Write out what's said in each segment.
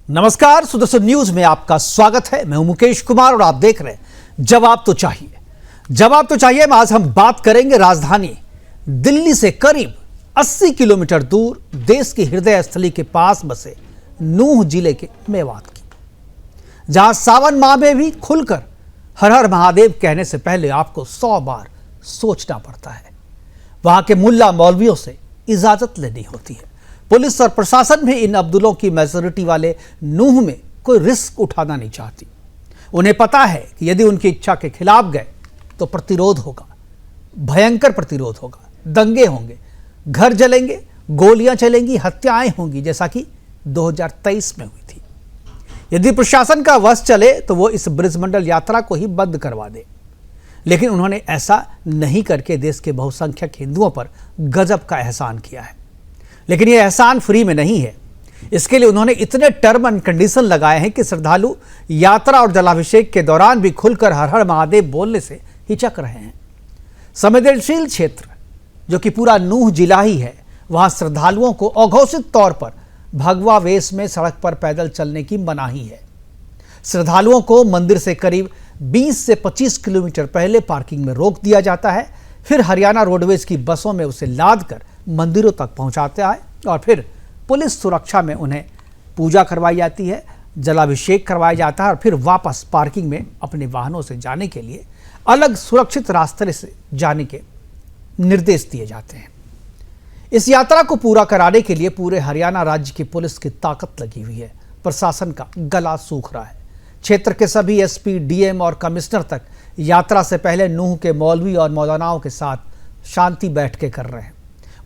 नमस्कार, सुदर्शन न्यूज में आपका स्वागत है। मैं हूं मुकेश कुमार और आप देख रहे हैं जवाब तो चाहिए। जवाब तो चाहिए में आज हम बात करेंगे राजधानी दिल्ली से करीब 80 किलोमीटर दूर देश की हृदय स्थली के पास बसे नूह जिले के मेवात की, जहां सावन माह में भी खुलकर हर हर महादेव कहने से पहले आपको 100 बार सोचना पड़ता है। वहां के मुल्ला मौलवियों से इजाजत लेनी होती है। पुलिस और प्रशासन भी इन अब्दुलों की मेजॉरिटी वाले नूह में कोई रिस्क उठाना नहीं चाहती। उन्हें पता है कि यदि उनकी इच्छा के खिलाफ गए तो प्रतिरोध होगा, भयंकर प्रतिरोध होगा, दंगे होंगे, घर जलेंगे, गोलियां चलेंगी, हत्याएं होंगी, जैसा कि 2023 में हुई थी। यदि प्रशासन का वश चले तो वो इस ब्रजमंडल यात्रा को ही बंद करवा दे, लेकिन उन्होंने ऐसा नहीं करके देश के बहुसंख्यक हिंदुओं पर गजब का एहसान किया है। लेकिन यह एहसान फ्री में नहीं है। इसके लिए उन्होंने इतने टर्म एंड कंडीशन लगाए हैं कि श्रद्धालु यात्रा और जलाभिषेक के दौरान भी खुलकर हर हर महादेव बोलने से हिचक रहे हैं। संवेदनशील क्षेत्र जो कि पूरा नूह जिला ही है, वहां श्रद्धालुओं को अघोषित तौर पर भगवा वेश में सड़क पर पैदल चलने की मनाही है। श्रद्धालुओं को मंदिर से करीब 20 से 25 किलोमीटर पहले पार्किंग में रोक दिया जाता है। फिर हरियाणा रोडवेज की बसों में उसे लाद कर मंदिरों तक पहुंचाता है और फिर पुलिस सुरक्षा में उन्हें पूजा करवाई जाती है, जलाभिषेक करवाया जाता है और फिर वापस पार्किंग में अपने वाहनों से जाने के लिए अलग सुरक्षित रास्ते से जाने के निर्देश दिए जाते हैं। इस यात्रा को पूरा कराने के लिए पूरे हरियाणा राज्य की पुलिस की ताकत लगी हुई है। प्रशासन का गला सूख रहा है। क्षेत्र के सभी एसपी, डीएम और कमिश्नर तक यात्रा से पहले नूह के मौलवी और मौलानाओं के साथ शांति बैठकें कर रहे हैं।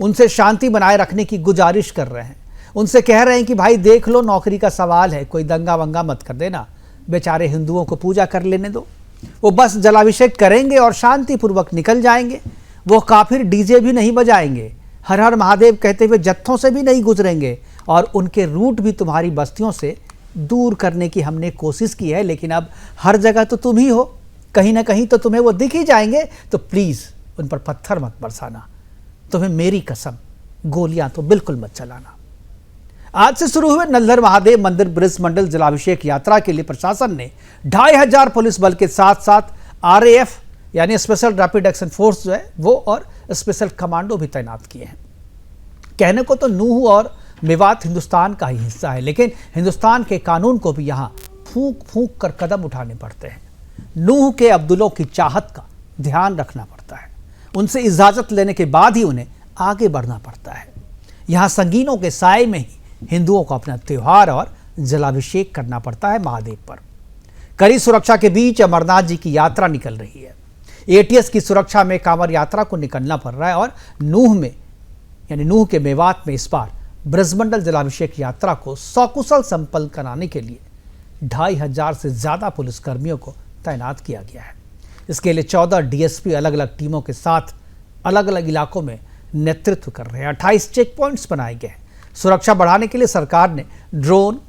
उनसे शांति बनाए रखने की गुजारिश कर रहे हैं। उनसे कह रहे हैं कि भाई देख लो, नौकरी का सवाल है, कोई दंगा वंगा मत कर देना, बेचारे हिंदुओं को पूजा कर लेने दो। वो बस जलाभिषेक करेंगे और शांतिपूर्वक निकल जाएंगे। वो काफिर डीजे भी नहीं बजाएंगे, हर हर महादेव कहते हुए जत्थों से भी नहीं गुजरेंगे और उनके रूट भी तुम्हारी बस्तियों से दूर करने की हमने कोशिश की है। लेकिन अब हर जगह तो तुम ही हो, कहीं ना कहीं तो तुम्हें वो दिख ही जाएंगे, तो प्लीज उन पर पत्थर मत बरसाना। तुम्हें मेरी कसम, गोलियां तो बिल्कुल मत चलाना। आज से शुरू हुए नल्लर महादेव मंदिर ब्रजमंडल जलाभिषेक यात्रा के लिए प्रशासन ने 2500 पुलिस बल के साथ साथ आरएएफ यानी स्पेशल रैपिड एक्शन फोर्स जो है वो और स्पेशल कमांडो भी तैनात किए हैं। कहने को तो नूह और मेवात हिंदुस्तान का ही हिस्सा है, लेकिन हिंदुस्तान के कानून को भी यहाँ फूंक फूंक कर कदम उठाने पड़ते हैं। नूह के अब्दुलों की चाहत का ध्यान रखना पड़ता है। उनसे इजाजत लेने के बाद ही उन्हें आगे बढ़ना पड़ता है। यहाँ संगीनों के साए में ही हिंदुओं को अपना त्योहार और जलाभिषेक करना पड़ता है महादेव पर। कड़ी सुरक्षा के बीच अमरनाथ जी की यात्रा निकल रही है। एटीएस की सुरक्षा में कांवड़ यात्रा को निकलना पड़ रहा है और नूह में यानी नूह के मेवात में इस बार ब्रजमंडल जलाभिषेक यात्रा को सकुशल संपन्न कराने के लिए 2500 से ज्यादा पुलिसकर्मियों को तैनात किया गया है। इसके लिए 14 डीएसपी अलग अलग टीमों के साथ अलग अलग इलाकों में नेतृत्व कर रहे हैं। 28 चेक पॉइंट्स बनाए गए हैं। सुरक्षा बढ़ाने के लिए सरकार ने drone,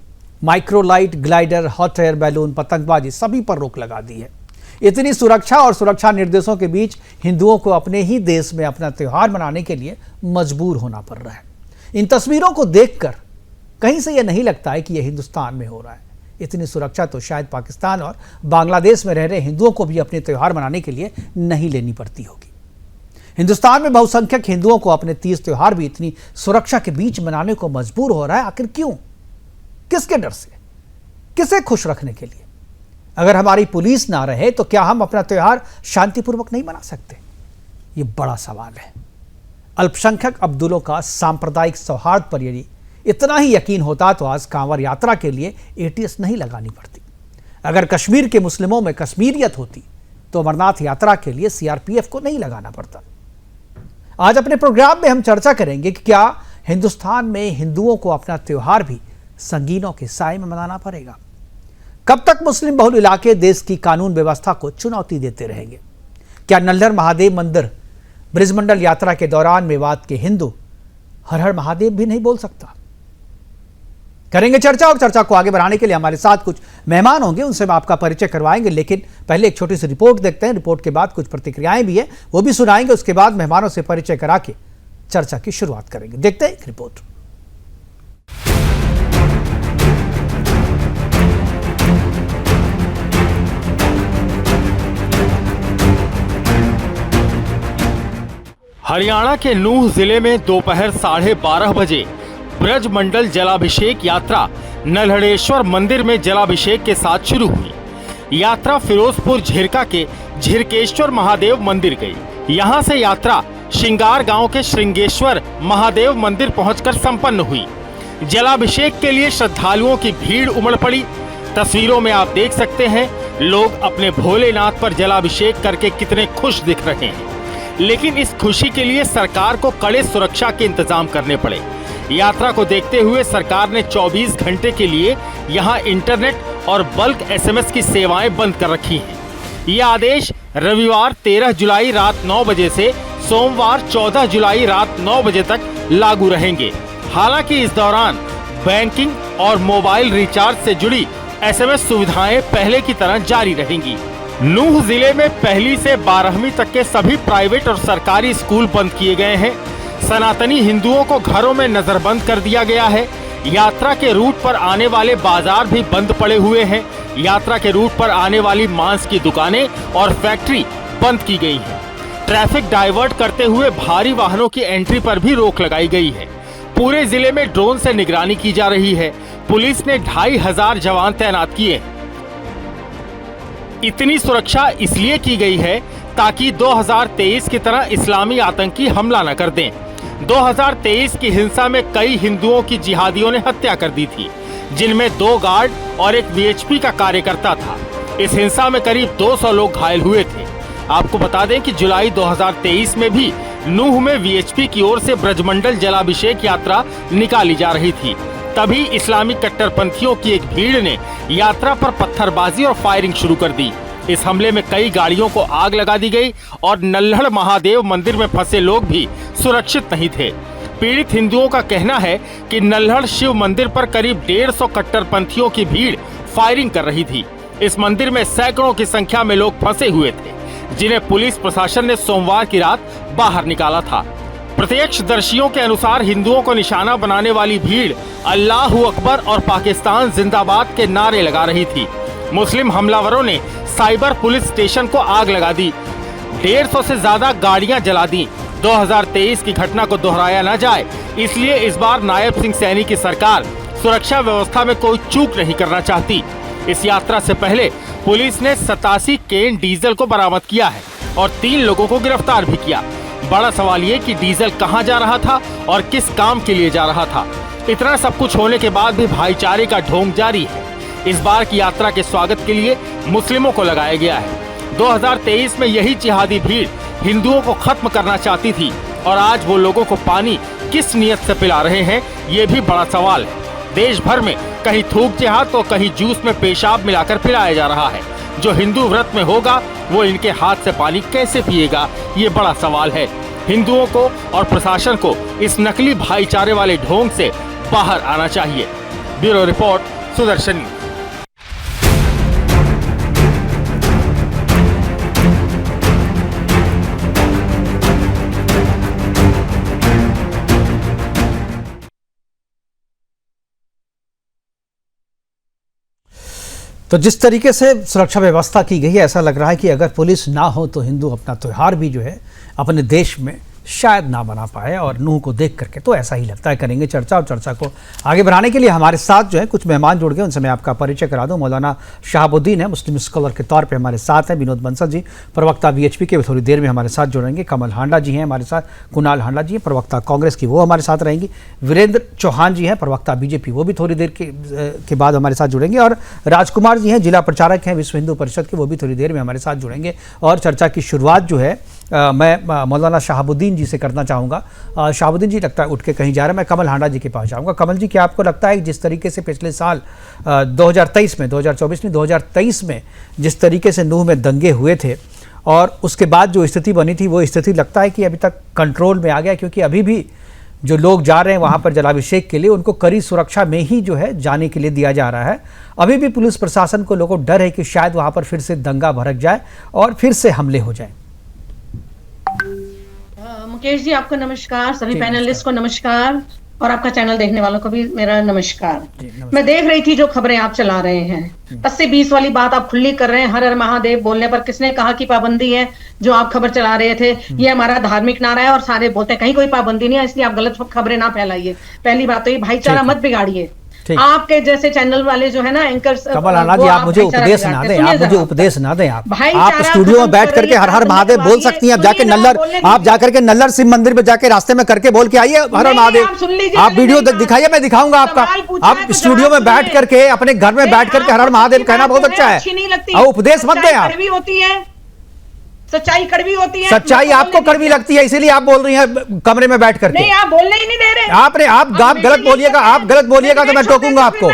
microlight, glider, hot air balloon, पतंगबाजी सभी पर रोक लगा दी है। इतनी सुरक्षा और सुरक्षा निर्देशों के बीच हिंदुओं को अपने ही देश में अपना त्योहार मनाने के लिए मजबूर होना पड़ रहा है। इन तस्वीरों को देखकर कहीं से यह नहीं लगता है कि यह हिंदुस्तान में हो रहा है। इतनी सुरक्षा तो शायद पाकिस्तान और बांग्लादेश में रह रहे हिंदुओं को भी अपने त्योहार मनाने के लिए नहीं लेनी पड़ती होगी। हिंदुस्तान में बहुसंख्यक हिंदुओं को अपने तीज त्योहार भी इतनी सुरक्षा के बीच मनाने को मजबूर हो रहा है। आखिर क्यों? किसके डर से? किसे खुश रखने के लिए? अगर हमारी पुलिस ना रहे तो क्या हम अपना त्योहार शांतिपूर्वक नहीं मना सकते? ये बड़ा सवाल है। अल्पसंख्यक अब्दुलों का सांप्रदायिक सौहार्द पर यदि इतना ही यकीन होता तो आज कांवड़ यात्रा के लिए एटीएस नहीं लगानी पड़ती। अगर कश्मीर के मुस्लिमों में कश्मीरियत होती तो अमरनाथ यात्रा के लिए सीआरपीएफ को नहीं लगाना पड़ता। आज अपने प्रोग्राम में हम चर्चा करेंगे कि क्या हिंदुस्तान में हिंदुओं को अपना त्योहार भी संगीनों के साए में मनाना पड़ेगा? कब तक मुस्लिम बहुल इलाके देश की कानून व्यवस्था को चुनौती देते रहेंगे? क्या नल्लर महादेव मंदिर ब्रजमंडल यात्रा के दौरान मेवात के हिंदू हर हर महादेव भी नहीं बोल सकता? करेंगे चर्चा और चर्चा को आगे बढ़ाने के लिए हमारे साथ कुछ मेहमान होंगे, उनसे हम आपका परिचय करवाएंगे। लेकिन पहले एक छोटी सी रिपोर्ट देखते हैं। रिपोर्ट के बाद कुछ प्रतिक्रियाएं भी है, वो भी सुनाएंगे। उसके बाद मेहमानों से परिचय करा के चर्चा की शुरुआत करेंगे। देखते हैं एक रिपोर्ट। हरियाणा के नूह जिले में दोपहर 12:30 बजे ब्रजमंडल जलाभिषेक यात्रा नल्हड़ेश्वर मंदिर में जलाभिषेक के साथ शुरू हुई। यात्रा फिरोजपुर झिरका के झिरकेश्वर महादेव मंदिर गई। यहां से यात्रा श्रृंगार गांव के श्रृंगेश्वर महादेव मंदिर पहुंचकर संपन्न हुई। जलाभिषेक के लिए श्रद्धालुओं की भीड़ उमड़ पड़ी। तस्वीरों में आप देख सकते हैं लोग अपने भोलेनाथ पर जलाभिषेक करके कितने खुश दिख रहे हैं। लेकिन इस खुशी के लिए सरकार को कड़े सुरक्षा के इंतजाम करने पड़े। यात्रा को देखते हुए सरकार ने 24 घंटे के लिए यहां इंटरनेट और बल्क एसएमएस की सेवाएं बंद कर रखी हैं। ये आदेश रविवार 13 जुलाई रात 9 बजे से सोमवार 14 जुलाई रात 9 बजे तक लागू रहेंगे। हालांकि इस दौरान बैंकिंग और मोबाइल रिचार्ज से जुड़ी एसएमएस सुविधाएं पहले की तरह जारी रहेंगी। नूह जिले में 1ली से 12वीं तक के सभी प्राइवेट और सरकारी स्कूल बंद किए गए हैं। सनातनी हिंदुओं को घरों में नजरबंद कर दिया गया है। यात्रा के रूट पर आने वाले बाजार भी बंद पड़े हुए हैं। यात्रा के रूट पर आने वाली मांस की दुकानें और फैक्ट्री बंद की गई है। ट्रैफिक डाइवर्ट करते हुए भारी वाहनों की एंट्री पर भी रोक लगाई गई है। पूरे जिले में ड्रोन से निगरानी की जा रही है। पुलिस ने 2500 जवान तैनात किए हैं। इतनी सुरक्षा इसलिए की गई है ताकि 2023 की तरह इस्लामी आतंकी हमला न कर दें। 2023 की हिंसा में कई हिंदुओं की जिहादियों ने हत्या कर दी थी, जिनमें 2 गार्ड और एक वीएचपी का कार्यकर्ता था। इस हिंसा में करीब 200 लोग घायल हुए थे। आपको बता दें कि जुलाई 2023 में भी नूह में वीएचपी की ओर से ब्रजमंडल जलाभिषेक यात्रा निकाली जा रही थी। तभी इस्लामी कट्टरपंथियों की एक भीड़ ने यात्रा पर पत्थरबाजी और फायरिंग शुरू कर दी। इस हमले में कई गाड़ियों को आग लगा दी गई और नल्हड़ महादेव मंदिर में फंसे लोग भी सुरक्षित नहीं थे। पीड़ित हिंदुओं का कहना है कि नल्हड़ शिव मंदिर पर करीब 150 कट्टरपंथियों की भीड़ फायरिंग कर रही थी। इस मंदिर में सैकड़ों की संख्या में लोग फंसे हुए थे, जिन्हें पुलिस प्रशासन ने सोमवार की रात बाहर निकाला था। प्रत्यक्षदर्शियों के अनुसार हिंदुओं को निशाना बनाने वाली भीड़ अल्लाहू अकबर और पाकिस्तान जिंदाबाद के नारे लगा रही थी। मुस्लिम हमलावरों ने साइबर पुलिस स्टेशन को आग लगा दी। 150 से ज्यादा गाड़ियां जला दी। 2023 की घटना को दोहराया न जाए, इसलिए इस बार नायब सिंह सैनी की सरकार सुरक्षा व्यवस्था में कोई चूक नहीं करना चाहती। इस यात्रा से पहले पुलिस ने 87 केन डीजल को बरामद किया है और 3 लोगों को गिरफ्तार भी किया। बड़ा सवाल ये कि डीजल कहां जा रहा था और किस काम के लिए जा रहा था। इतना सब कुछ होने के बाद भी भाईचारे का ढोंग जारी है। इस बार की यात्रा के स्वागत के लिए मुस्लिमों को लगाया गया है। 2023 में यही जिहादी भीड़ हिंदुओं को खत्म करना चाहती थी और आज वो लोगों को पानी किस नियत से पिला रहे हैं, ये भी बड़ा सवाल है। देश भर में कहीं थूक जिहाद तो कहीं जूस में पेशाब मिलाकर पिलाया जा रहा है। जो हिंदू व्रत में होगा वो इनके हाथ से पानी कैसे पिएगा, ये बड़ा सवाल है। हिंदुओं को और प्रशासन को इस नकली भाईचारे वाले ढोंग से बाहर आना चाहिए। Bureau report, Sudarshan news. तो जिस तरीके से सुरक्षा व्यवस्था की गई है, ऐसा लग रहा है कि अगर पुलिस ना हो तो हिंदू अपना त्योहार भी जो है अपने देश में शायद ना बना पाए। और नूह को देख करके तो ऐसा ही लगता है। करेंगे चर्चा, और चर्चा को आगे बढ़ाने के लिए हमारे साथ जो है कुछ मेहमान जुड़ गए, उनसे मैं आपका परिचय करा दूं। मौलाना शहाबुद्दीन है, मुस्लिम स्कॉलर के तौर पे हमारे साथ हैं। विनोद बंसल जी, प्रवक्ता वीएचपी के, थोड़ी देर में हमारे साथ जुड़ेंगे। कमल हांडा जी हैं हमारे साथ, कुणाल हांडा जी हैं प्रवक्ता कांग्रेस की, वो हमारे साथ रहेंगी। वीरेंद्र चौहान जी हैं प्रवक्ता बीजेपी, वो भी थोड़ी देर के बाद हमारे साथ जुड़ेंगे। और राजकुमार जी हैं, जिला प्रचारक हैं विश्व हिंदू परिषद के, वो भी थोड़ी देर में हमारे साथ जुड़ेंगे। और चर्चा की शुरुआत जो है मैं मौलाना शहाबुद्दीन जी से करना चाहूँगा। शहाबुद्दीन जी, लगता है उठ के कहीं जा रहे हैं, मैं कमल हांडा जी के पास जाऊँगा। कमल जी, क्या आपको लगता है कि जिस तरीके से पिछले साल 2023 में, 2024 नहीं 2023 में जिस तरीके से नूह में दंगे हुए थे और उसके बाद जो स्थिति बनी थी, वो स्थिति लगता है कि अभी तक कंट्रोल में आ गया? क्योंकि अभी भी जो लोग जा रहे हैं वहाँ पर जलाभिषेक के लिए, उनको कड़ी सुरक्षा में ही जो है जाने के लिए दिया जा रहा है। अभी भी पुलिस प्रशासन को लोगों को डर है कि शायद वहाँ पर फिर से दंगा भड़क जाए और फिर से हमले हो जाए। मुकेश जी, आपको नमस्कार। सभी पैनलिस्ट को नमस्कार। और आपका चैनल देखने वालों को भी मेरा नमस्कार। नमस्कार। मैं देख रही थी जो खबरें आप चला रहे हैं, 80-20 वाली बात आप खुली कर रहे हैं। हर हर महादेव बोलने पर किसने कहा कि पाबंदी है? जो आप खबर चला रहे थे, ये हमारा धार्मिक नारा है और सारे बोलते हैं कहीं कोई पाबंदी नहीं है, इसलिए आप गलत खबरें ना फैलाइए। पहली बात तो ये भाईचारा मत बिगाड़िए। आपके जैसे चैनल वाले जो है ना एंकर्स, कमल आना जी, आप मुझे उपदेश ना दें, आप मुझे उपदेश ना दें। आप स्टूडियो में बैठ करके हर हर महादेव बोल सकती हैं। आप जाके नल्लर शिव मंदिर में जाके रास्ते में करके बोल के आइए हर हर महादेव। आप वीडियो दिखाइए, मैं दिखाऊंगा आपका। आप स्टूडियो में बैठ करके अपने घर में बैठ करके हर हर महादेव कहना बहुत अच्छा है। उपदेश मत दें आप। सच्चाई कड़वी होती है। सच्चाई आपको कड़वी लगती है, इसीलिए आप बोल रही हैं कमरे में बैठ करके। नहीं, आप बोलने ही नहीं दे रहे। आप गलत बोलिएगा, आप गलत बोलिएगा तो मैं टोकूंगा आपको।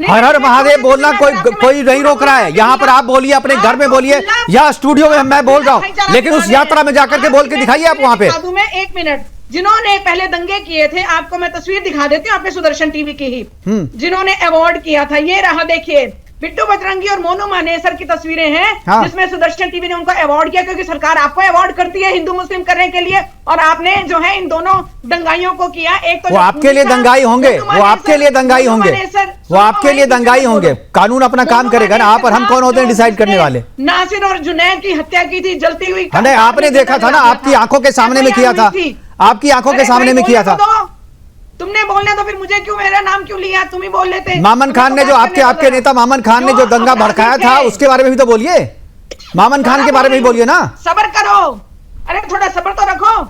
हर हर महादेव बोलना कोई नहीं रोक रहा है। यहाँ पर आप बोलिए, अपने घर में बोलिए या स्टूडियो में मैं बोल रहा हूँ, लेकिन उस यात्रा में जाकर के बोल के दिखाइए आप वहाँ पे। एक मिनट, जिन्होंने पहले दंगे किए थे, आपको मैं तस्वीर दिखा देती हूँ, आपने सुदर्शन टीवी की ही, जिन्होंने अवार्ड किया था, ये रहा देखिए, बिट्टू बजरंगी और मोनू मानेसर की तस्वीरें हैं। हाँ। जिसमें सुदर्शन टीवी ने उनको अवार्ड किया, क्योंकि सरकार आपको अवार्ड करती है हिंदू मुस्लिम करने के लिए, और आपने जो है इन दोनों दंगाइयों को किया। एक तो वो आपके लिए दंगाई होंगे, वो आपके लिए दंगाई होंगे, वो आपके लिए दंगाई होंगे। कानून अपना काम करेगा ना, आप और हम कौन होते हैं डिसाइड करने वाले? नासिर और जुनैद की हत्या की थी जलती हुई। आपने देखा था ना, आपकी आंखों के सामने में किया था, आपकी आंखों के सामने में किया था। तुमने बोलना तो फिर मुझे क्यों, मेरा नाम क्यों लिया? तुम ही बोल लेते। मामन खान ने जो आपके नेता मामन खान ने जो दंगा भड़काया था, उसके बारे में भी तो बोलिए। मामन खान के बारे में भी बोलिए ना। सब्र करो, अरे थोड़ा सब्र तो रखो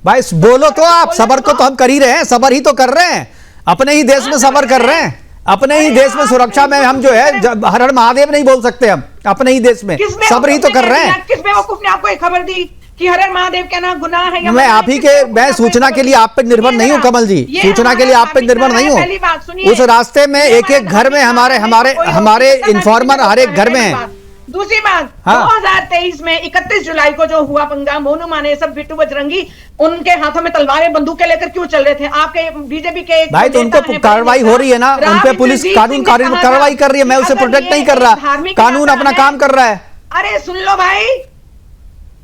भाई। बोलो तो आप, सब्र को तो हम कर ही रहे हैं, सब्र ही तो कर रहे हैं। अपने ही देश में सब्र कर रहे हैं, अपने ही देश में सुरक्षा में हम जो है हर हर महादेव नहीं बोल सकते। हम अपने ही देश में सब्र ही तो कर रहे हैं। किस बेवकूफ ने आपको एक खबर दी कि हर हर महादेव कहना गुनाह है? मैं आप ही के, मैं सूचना के लिए आप पे निर्भर नहीं हूँ कमल जी, सूचना के लिए आप पे निर्भर नहीं हूँ। उस रास्ते में एक एक घर में हमारे इन्फॉर्मर हर एक घर में है। दूसरी बात, 2023 में 31 जुलाई को जो हुआ पंगा, मोनू मानेसर, बिट्टू बजरंगी, उनके हाथों में तलवारें बंदूकें लेकर क्यों चल रहे थे? आपके बीजेपी के एक भाई, तो उनको कार्रवाई हो रही है ना, उन पे पुलिस कानून कार्रवाई कर रही है। मैं उसे प्रोटेक्ट नहीं कर रहा, कानून अपना काम कर रहा है। अरे सुन लो भाई,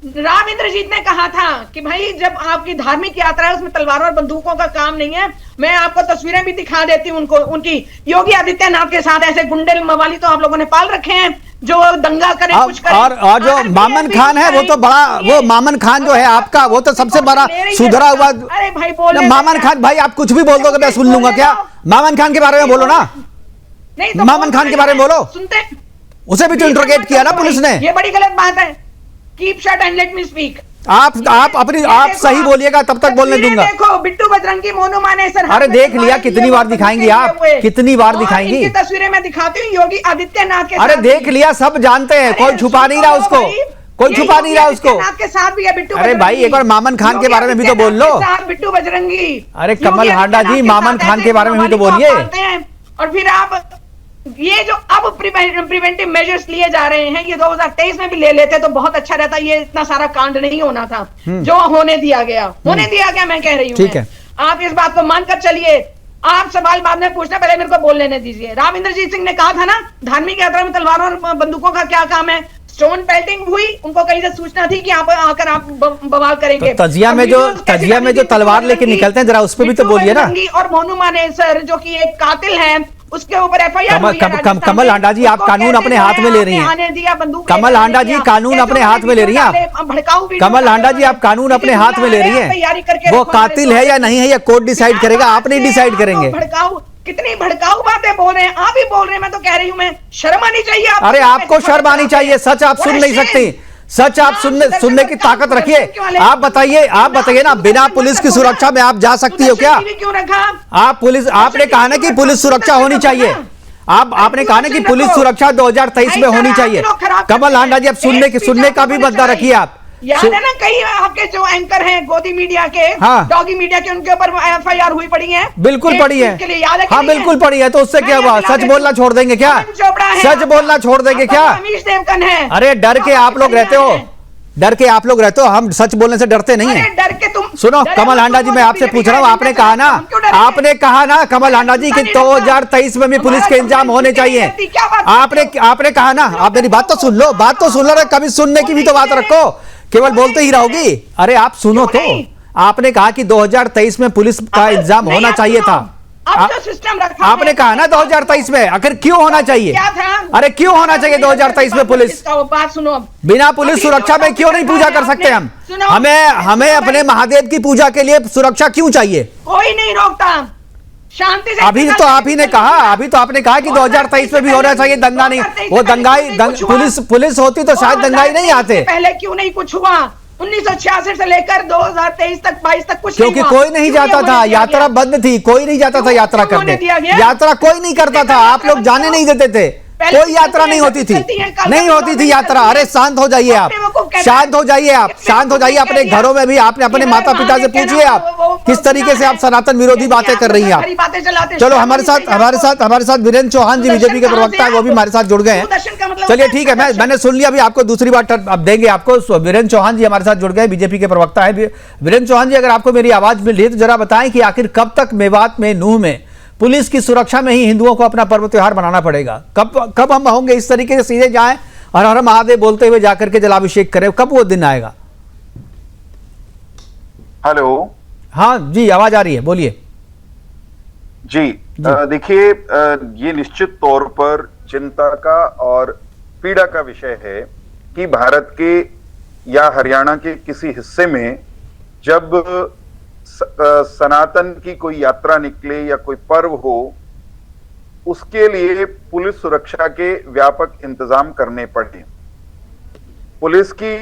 राम इंद्रजीत ने कहा था कि भाई जब आपकी धार्मिक यात्रा है उसमें तलवारों और बंदूकों का काम नहीं है। मैं आपको तस्वीरें भी दिखा देती हूँ उनको, उनकी योगी आदित्यनाथ के साथ। ऐसे गुंडे मवाली तो आप लोगों ने पाल रखे हैं जो दंगा करें, कुछ करें। और जो मामन खान है वो तो बड़ा, वो मामन खान जो है आपका, वो तो सबसे बड़ा सुधरा हुआ। अरे भाई बोले मामन खान, भाई आप कुछ भी बोल दो मैं सुन लूंगा क्या? मामन खान के बारे में बोलो ना, मामन खान के बारे में बोलो। सुनते, उसे भी तो इंट्रोगेट किया ना पुलिस ने। ये बड़ी गलत बात है। Keep shut and let me speak. आप सही बोलिएगा तब तक बोलने दूंगा। देखो, बिट्टू बजरंगी, मोनू मानेसर। अरे देख लिया, कितनी बार दिखाएंगी आप, कितनी बार दिखाएंगी? इनकी तस्वीरें मैं दिखाती हूँ योगी आदित्यनाथ के। अरे देख लिया, सब जानते हैं, कोई छुपा नहीं रहा उसको, कोई छुपा नहीं रहा उसको। के साथ भी है बिट्टू। अरे भाई एक बार मामन खान के बारे में भी तो बोल लो। बिट्टू बजरंगी, अरे कमल हांडा जी, मामन खान के बारे में भी तो बोलिए। और फिर आप ये जो अब प्रिवेंटिव मेजर्स लिए जा रहे हैं, ये 2023 में भी ले लेते तो बहुत अच्छा रहता। ये इतना सारा कांड नहीं होना था जो होने दिया गया, मैं कह रही हूँ। ठीक है, आप इस बात को मानकर चलिए। आप सवाल बाद में पूछना, पहले मेरे को बोल लेने दीजिए। राम इंद्रजीत सिंह ने कहा था ना, धार्मिक यात्रा में तलवारों और बंदूकों का क्या काम है? स्टोन पेल्टिंग हुई, उनको कहीं से सूचना थी कि आप आकर आप बवाल करेंगे। तो तजिया में जो तलवार लेके निकलते हैं, जरा उस पर भी तो बोलिए ना। और मोनू मानेसर जो कि एक कातिल है, उसके ऊपर एफआईआर। कमल हांडा जी, आप कानून अपने हाथ में ले रही हैं। कमल हांडा जी, कानून अपने हाथ में ले रही हैं आप। कमल हांडा जी, आप कानून अपने हाथ में ले रही हैं। वो कातिल है या नहीं है, या कोर्ट डिसाइड करेगा, आप नहीं डिसाइड करेंगे। कितनी भड़काऊ बातें बोल रहे हैं, आप ही बोल रहे हैं। मैं तो कह रही हूँ, मैं शर्म आनी चाहिए आपको। अरे आपको शर्म आनी चाहिए, सच आप सुन नहीं सकती। सच आप सुनने की ताकत रखिए। आप बताइए ना, बिना पुलिस की सुरक्षा में आप जा सकती हो क्या? क्यों रखा आप पुलिस, आपने कहा ना कि पुलिस सुरक्षा होनी चाहिए। आपने कहा ना कि पुलिस सुरक्षा 2023 में होनी चाहिए। कमल हांडा जी, अब सुनने का भी मुद्दा रखिए आप। याद है ना, कई आपके जो एंकर हैं गोदी मीडिया के, डॉगी मीडिया के, उनके ऊपर एफआईआर हुई पड़ी है। बिल्कुल पड़ी है, हाँ बिल्कुल पड़ी है। तो उससे क्या हुआ? सच बोलना छोड़ देंगे क्या? सच बोलना छोड़ देंगे क्या? अमीश देवगन है। अरे डर के आप लोग रहते हो, हम सच बोलने से डरते नहीं है। डर के तुम सुनो कमल हांडा जी, मैं आपसे पूछ रहा हूँ, आपने कहा ना कमल हांडा जी कि 2023 में भी पुलिस के इंतजाम होने चाहिए। आपने कहा ना, आप मेरी बात तो सुन लो, कभी सुनने की भी तो बात रखो, केवल बोलते ही रहोगी। अरे आप सुनो तो, आपने कहा कि 2023 में पुलिस का इंतजाम होना चाहिए था। अब जो सिस्टम रखा आपने कहा ना 2023 में, आखिर क्यों होना चाहिए? क्या था? अरे क्यों होना चाहिए 2023 में पुलिस? बात सुनो, बिना पुलिस सुरक्षा में क्यों नहीं पूजा कर सकते हम? हमें अपने महादेव की पूजा के लिए सुरक्षा क्यों चाहिए? कोई नहीं रोकता, शांति से। अभी तो आप ही ने कहा, अभी तो आपने कहा कि 2023 में भी होना चाहिए, दंगा नहीं। वो दंगाई पुलिस होती तो शायद दंगाई नहीं आते। पहले क्यों नहीं कुछ हुआ? 1966 से लेकर 2023 तक 22 तक कुछ क्योंकि कोई नहीं जाता था, यात्रा बंद थी, कोई नहीं जाता था यात्रा करने, यात्रा कोई नहीं करता था, आप लोग जाने नहीं देते थे, कोई यात्रा नहीं होती थी, नहीं होती थी यात्रा। अरे शांत हो जाइए आप, शांत हो जाइए आप, शांत हो जाइए। अपने घरों में भी आपने अपने माता पिता से पूछिए आप किस तरीके से आप सनातन विरोधी बातें कर रही हैं आप। चलो हमारे साथ वीरेंद्र चौहान जी बीजेपी के प्रवक्ता है, वो भी हमारे साथ जुड़ गए हैं। चलिए ठीक है, मैंने सुन लिया, अभी आपको दूसरी बार अब देंगे आपको। वीरेंद्र चौहान जी हमारे साथ जुड़ गए, बीजेपी के प्रवक्ता है। वीरेंद्र चौहान जी, अगर आपको मेरी आवाज मिल रही है तो जरा बताएं कि आखिर कब तक मेवात में, नूह में पुलिस की सुरक्षा में ही हिंदुओं को अपना पर्व त्योहार मनाना पड़ेगा? कब हम होंगे इस तरीके से सीधे जाएं और हर महादेव बोलते हुए जाकर के जलाभिषेक करें? कब वो दिन आएगा? हेलो, हाँ जी, आवाज आ रही है, बोलिए जी। देखिए, ये निश्चित तौर पर चिंता का और पीड़ा का विषय है कि भारत के या हरियाणा के किसी हिस्से में जब सनातन की कोई यात्रा निकले या कोई पर्व हो, उसके लिए पुलिस सुरक्षा के व्यापक इंतजाम करने पड़े। पुलिस की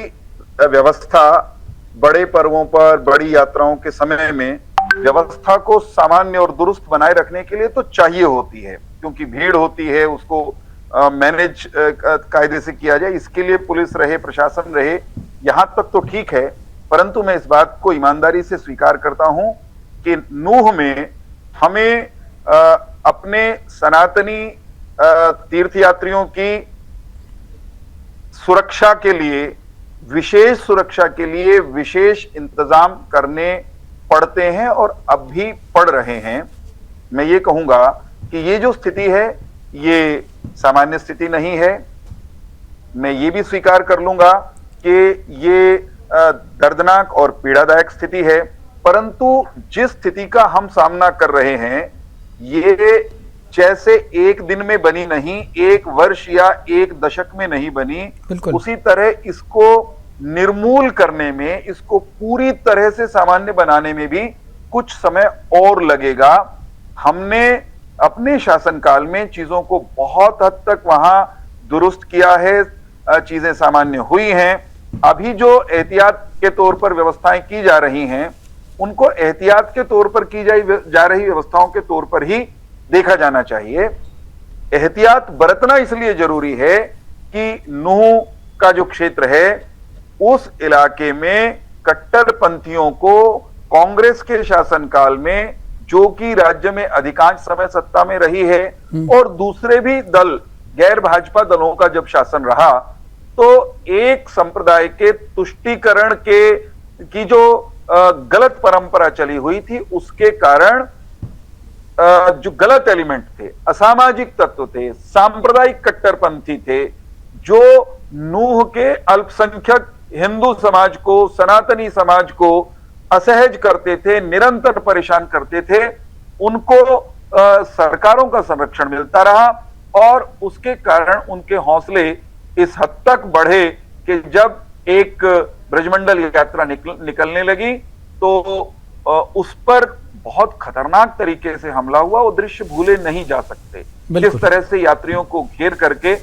व्यवस्था बड़े पर्वों पर, बड़ी यात्राओं के समय में व्यवस्था को सामान्य और दुरुस्त बनाए रखने के लिए तो चाहिए होती है, क्योंकि भीड़ होती है, उसको मैनेज कायदे से किया जाए, इसके लिए पुलिस रहे, प्रशासन रहे, यहां तक तो ठीक है। परंतु मैं इस बात को ईमानदारी से स्वीकार करता हूं कि नूह में हमें अपने सनातनी तीर्थयात्रियों की सुरक्षा के लिए, विशेष सुरक्षा के लिए विशेष इंतजाम करने पड़ते हैं और अब भी पड़ रहे हैं। मैं ये कहूंगा कि ये जो स्थिति है ये सामान्य स्थिति नहीं है। मैं ये भी स्वीकार कर लूंगा कि ये दर्दनाक और पीड़ादायक स्थिति है, परंतु जिस स्थिति का हम सामना कर रहे हैं ये जैसे एक दिन में बनी नहीं, एक वर्ष या एक दशक में नहीं बनी, उसी तरह इसको निर्मूल करने में, इसको पूरी तरह से सामान्य बनाने में भी कुछ समय और लगेगा। हमने अपने शासनकाल में चीजों को बहुत हद तक वहां दुरुस्त किया है, चीजें सामान्य हुई हैं। अभी जो एहतियात के तौर पर व्यवस्थाएं की जा रही हैं, उनको एहतियात के तौर पर की जा रही व्यवस्थाओं के तौर पर ही देखा जाना चाहिए। एहतियात बरतना इसलिए जरूरी है कि नूह का जो क्षेत्र है उस इलाके में कट्टरपंथियों को कांग्रेस के शासनकाल में, जो कि राज्य में अधिकांश समय सत्ता में रही है, और दूसरे भी दल, गैर भाजपा दलों का जब शासन रहा, तो एक संप्रदाय के तुष्टीकरण की जो गलत परंपरा चली हुई थी, उसके कारण जो गलत एलिमेंट थे, असामाजिक तत्व थे, सांप्रदायिक कट्टरपंथी थे, जो नूह के अल्पसंख्यक हिंदू समाज को, सनातनी समाज को असहज करते थे, निरंतर परेशान करते थे, उनको सरकारों का संरक्षण मिलता रहा और उसके कारण उनके हौसले इस हद तक बढ़े कि जब एक ब्रजमंडल यात्रा निकलने लगी तो उस पर बहुत खतरनाक तरीके से हमला हुआ। वो दृश्य भूले नहीं जा सकते, जिस तरह से यात्रियों को घेर करके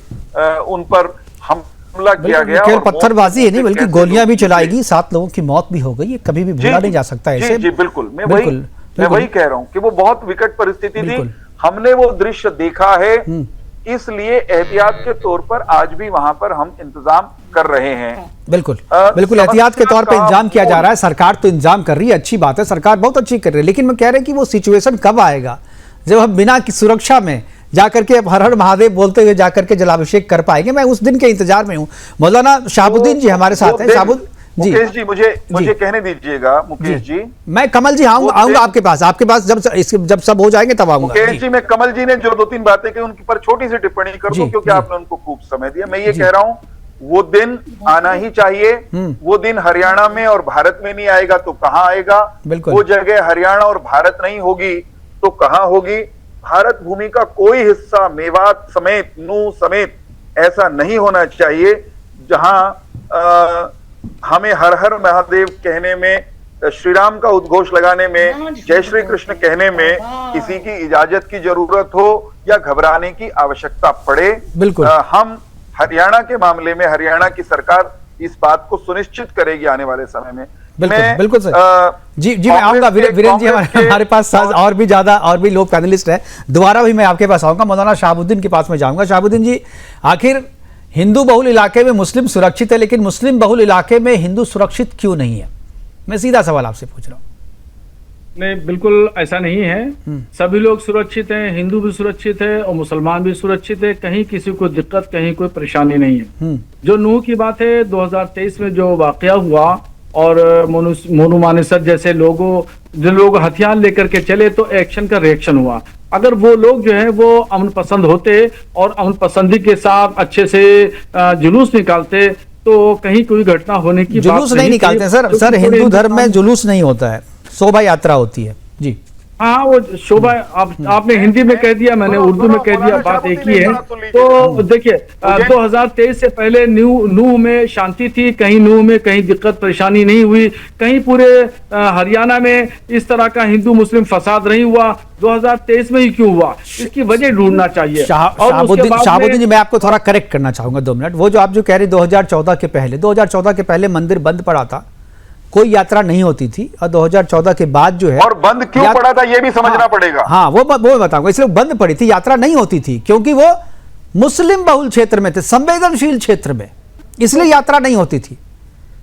उन पर हमला किया गया। केवल पत्थरबाजी है नहीं, बल्कि गोलियां भी चलाएगी, 7 लोगों की मौत भी हो गई, कभी भी भूला नहीं जा सकता है। जी बिल्कुल, मैं वही कह रहा हूं कि वो बहुत विकट परिस्थिति थी, हमने वो दृश्य देखा है, इसलिए एहतियात के तौर पर आज भी वहां पर हम इंतजाम कर रहे हैं। बिल्कुल एहतियात के तौर पर इंतजाम किया जा रहा है, सरकार तो इंतजाम कर रही है, अच्छी बात है, सरकार बहुत अच्छी कर रही है, लेकिन मैं कह रहा हूं कि वो सिचुएशन कब आएगा जब हम बिना की सुरक्षा में जाकर के हर हर महादेव बोलते हुए जाकर के जलाभिषेक कर पाएंगे? मैं उस दिन के इंतजार में हूं। मौलाना शहाबुद्दीन जी हमारे साथ हैं। मुकेश जी, मुझे कहने दीजिएगा। मुकेश जी, मैं कमल जी आऊंगा आपके पास जब सब हो जाएंगे तब आऊंगा। मुकेश जी, मैं कमल जी ने जो 2-3 बातें की उनके पर छोटी सी टिप्पणी कर दूं, क्योंकि आपने उनको खूब समय दिया। मैं ये कह रहा हूं वो दिन आना ही चाहिए। वो दिन हरियाणा में और भारत में नहीं आएगा तो कहां आएगा? वो जगह हरियाणा और भारत नहीं होगी तो कहां होगी? भारत भूमि का कोई हिस्सा मेवात समेत, नूह समेत ऐसा नहीं होना चाहिए जहां हमें हर हर महादेव कहने में, श्री राम का उद्घोष लगाने में, जय श्री कृष्ण कहने में किसी की इजाजत की जरूरत हो या घबराने की आवश्यकता पड़े। बिल्कुल हम हरियाणा के मामले में, हरियाणा की सरकार इस बात को सुनिश्चित करेगी आने वाले समय में। बिल्कुल सर। जी मैं आऊंगा वीरेंद्र जी, हमारे पास और भी ज्यादा और भी लोग पैनलिस्ट हैं, दोबारा भी मैं आपके पास आऊंगा। मौलाना शहाबुद्दीन के पास में जाऊंगा। शहाबुद्दीन जी, आखिर हिंदू बहुल इलाके में मुस्लिम सुरक्षित है, लेकिन मुस्लिम बहुल इलाके में हिंदू सुरक्षित क्यों नहीं है? मैं सीधा सवाल आपसे पूछ रहा हूँ। नहीं, बिल्कुल ऐसा नहीं है। सभी लोग सुरक्षित हैं, हिंदू भी सुरक्षित है और मुसलमान भी सुरक्षित है। कहीं किसी को दिक्कत, कहीं कोई परेशानी नहीं है। जो नूह की बात है, 2023 में जो वाकया हुआ और मोनू मानेसर जैसे जो लोग हथियार लेकर के चले तो एक्शन का रिएक्शन हुआ। अगर वो लोग जो है वो अमन पसंद होते और अमन पसंदी के साथ अच्छे से जुलूस निकालते तो कहीं कोई घटना होने की जुलूस नहीं निकालते सर हिंदू धर्म में जुलूस नहीं होता है, शोभा यात्रा होती है। जी हाँ, वो शोभा आपने हिंदी में कह दिया, मैंने उर्दू में कह दिया, बात एक ही है। तो देखिए 2023 से पहले नूह में शांति थी, कहीं नूह में कहीं दिक्कत परेशानी नहीं हुई, कहीं पूरे हरियाणा में इस तरह का हिंदू मुस्लिम फसाद नहीं हुआ। 2023 में ही क्यों हुआ, इसकी वजह ढूंढना चाहिए। शहाबुद्दीन जी, मैं आपको थोड़ा करेक्ट करना चाहूंगा 2 मिनट। वो जो आप जो कह रहे 2014 के पहले मंदिर बंद पड़ा था, कोई यात्रा नहीं होती थी, और 2014 के बाद जो है, और बंद क्यों पड़ा था ये भी समझना पड़ेगा। हाँ, वो बताऊंगा। इसलिए बंद पड़ी थी, यात्रा नहीं होती थी, क्योंकि वो मुस्लिम बहुल क्षेत्र में थे, संवेदनशील क्षेत्र में, इसलिए यात्रा नहीं होती थी।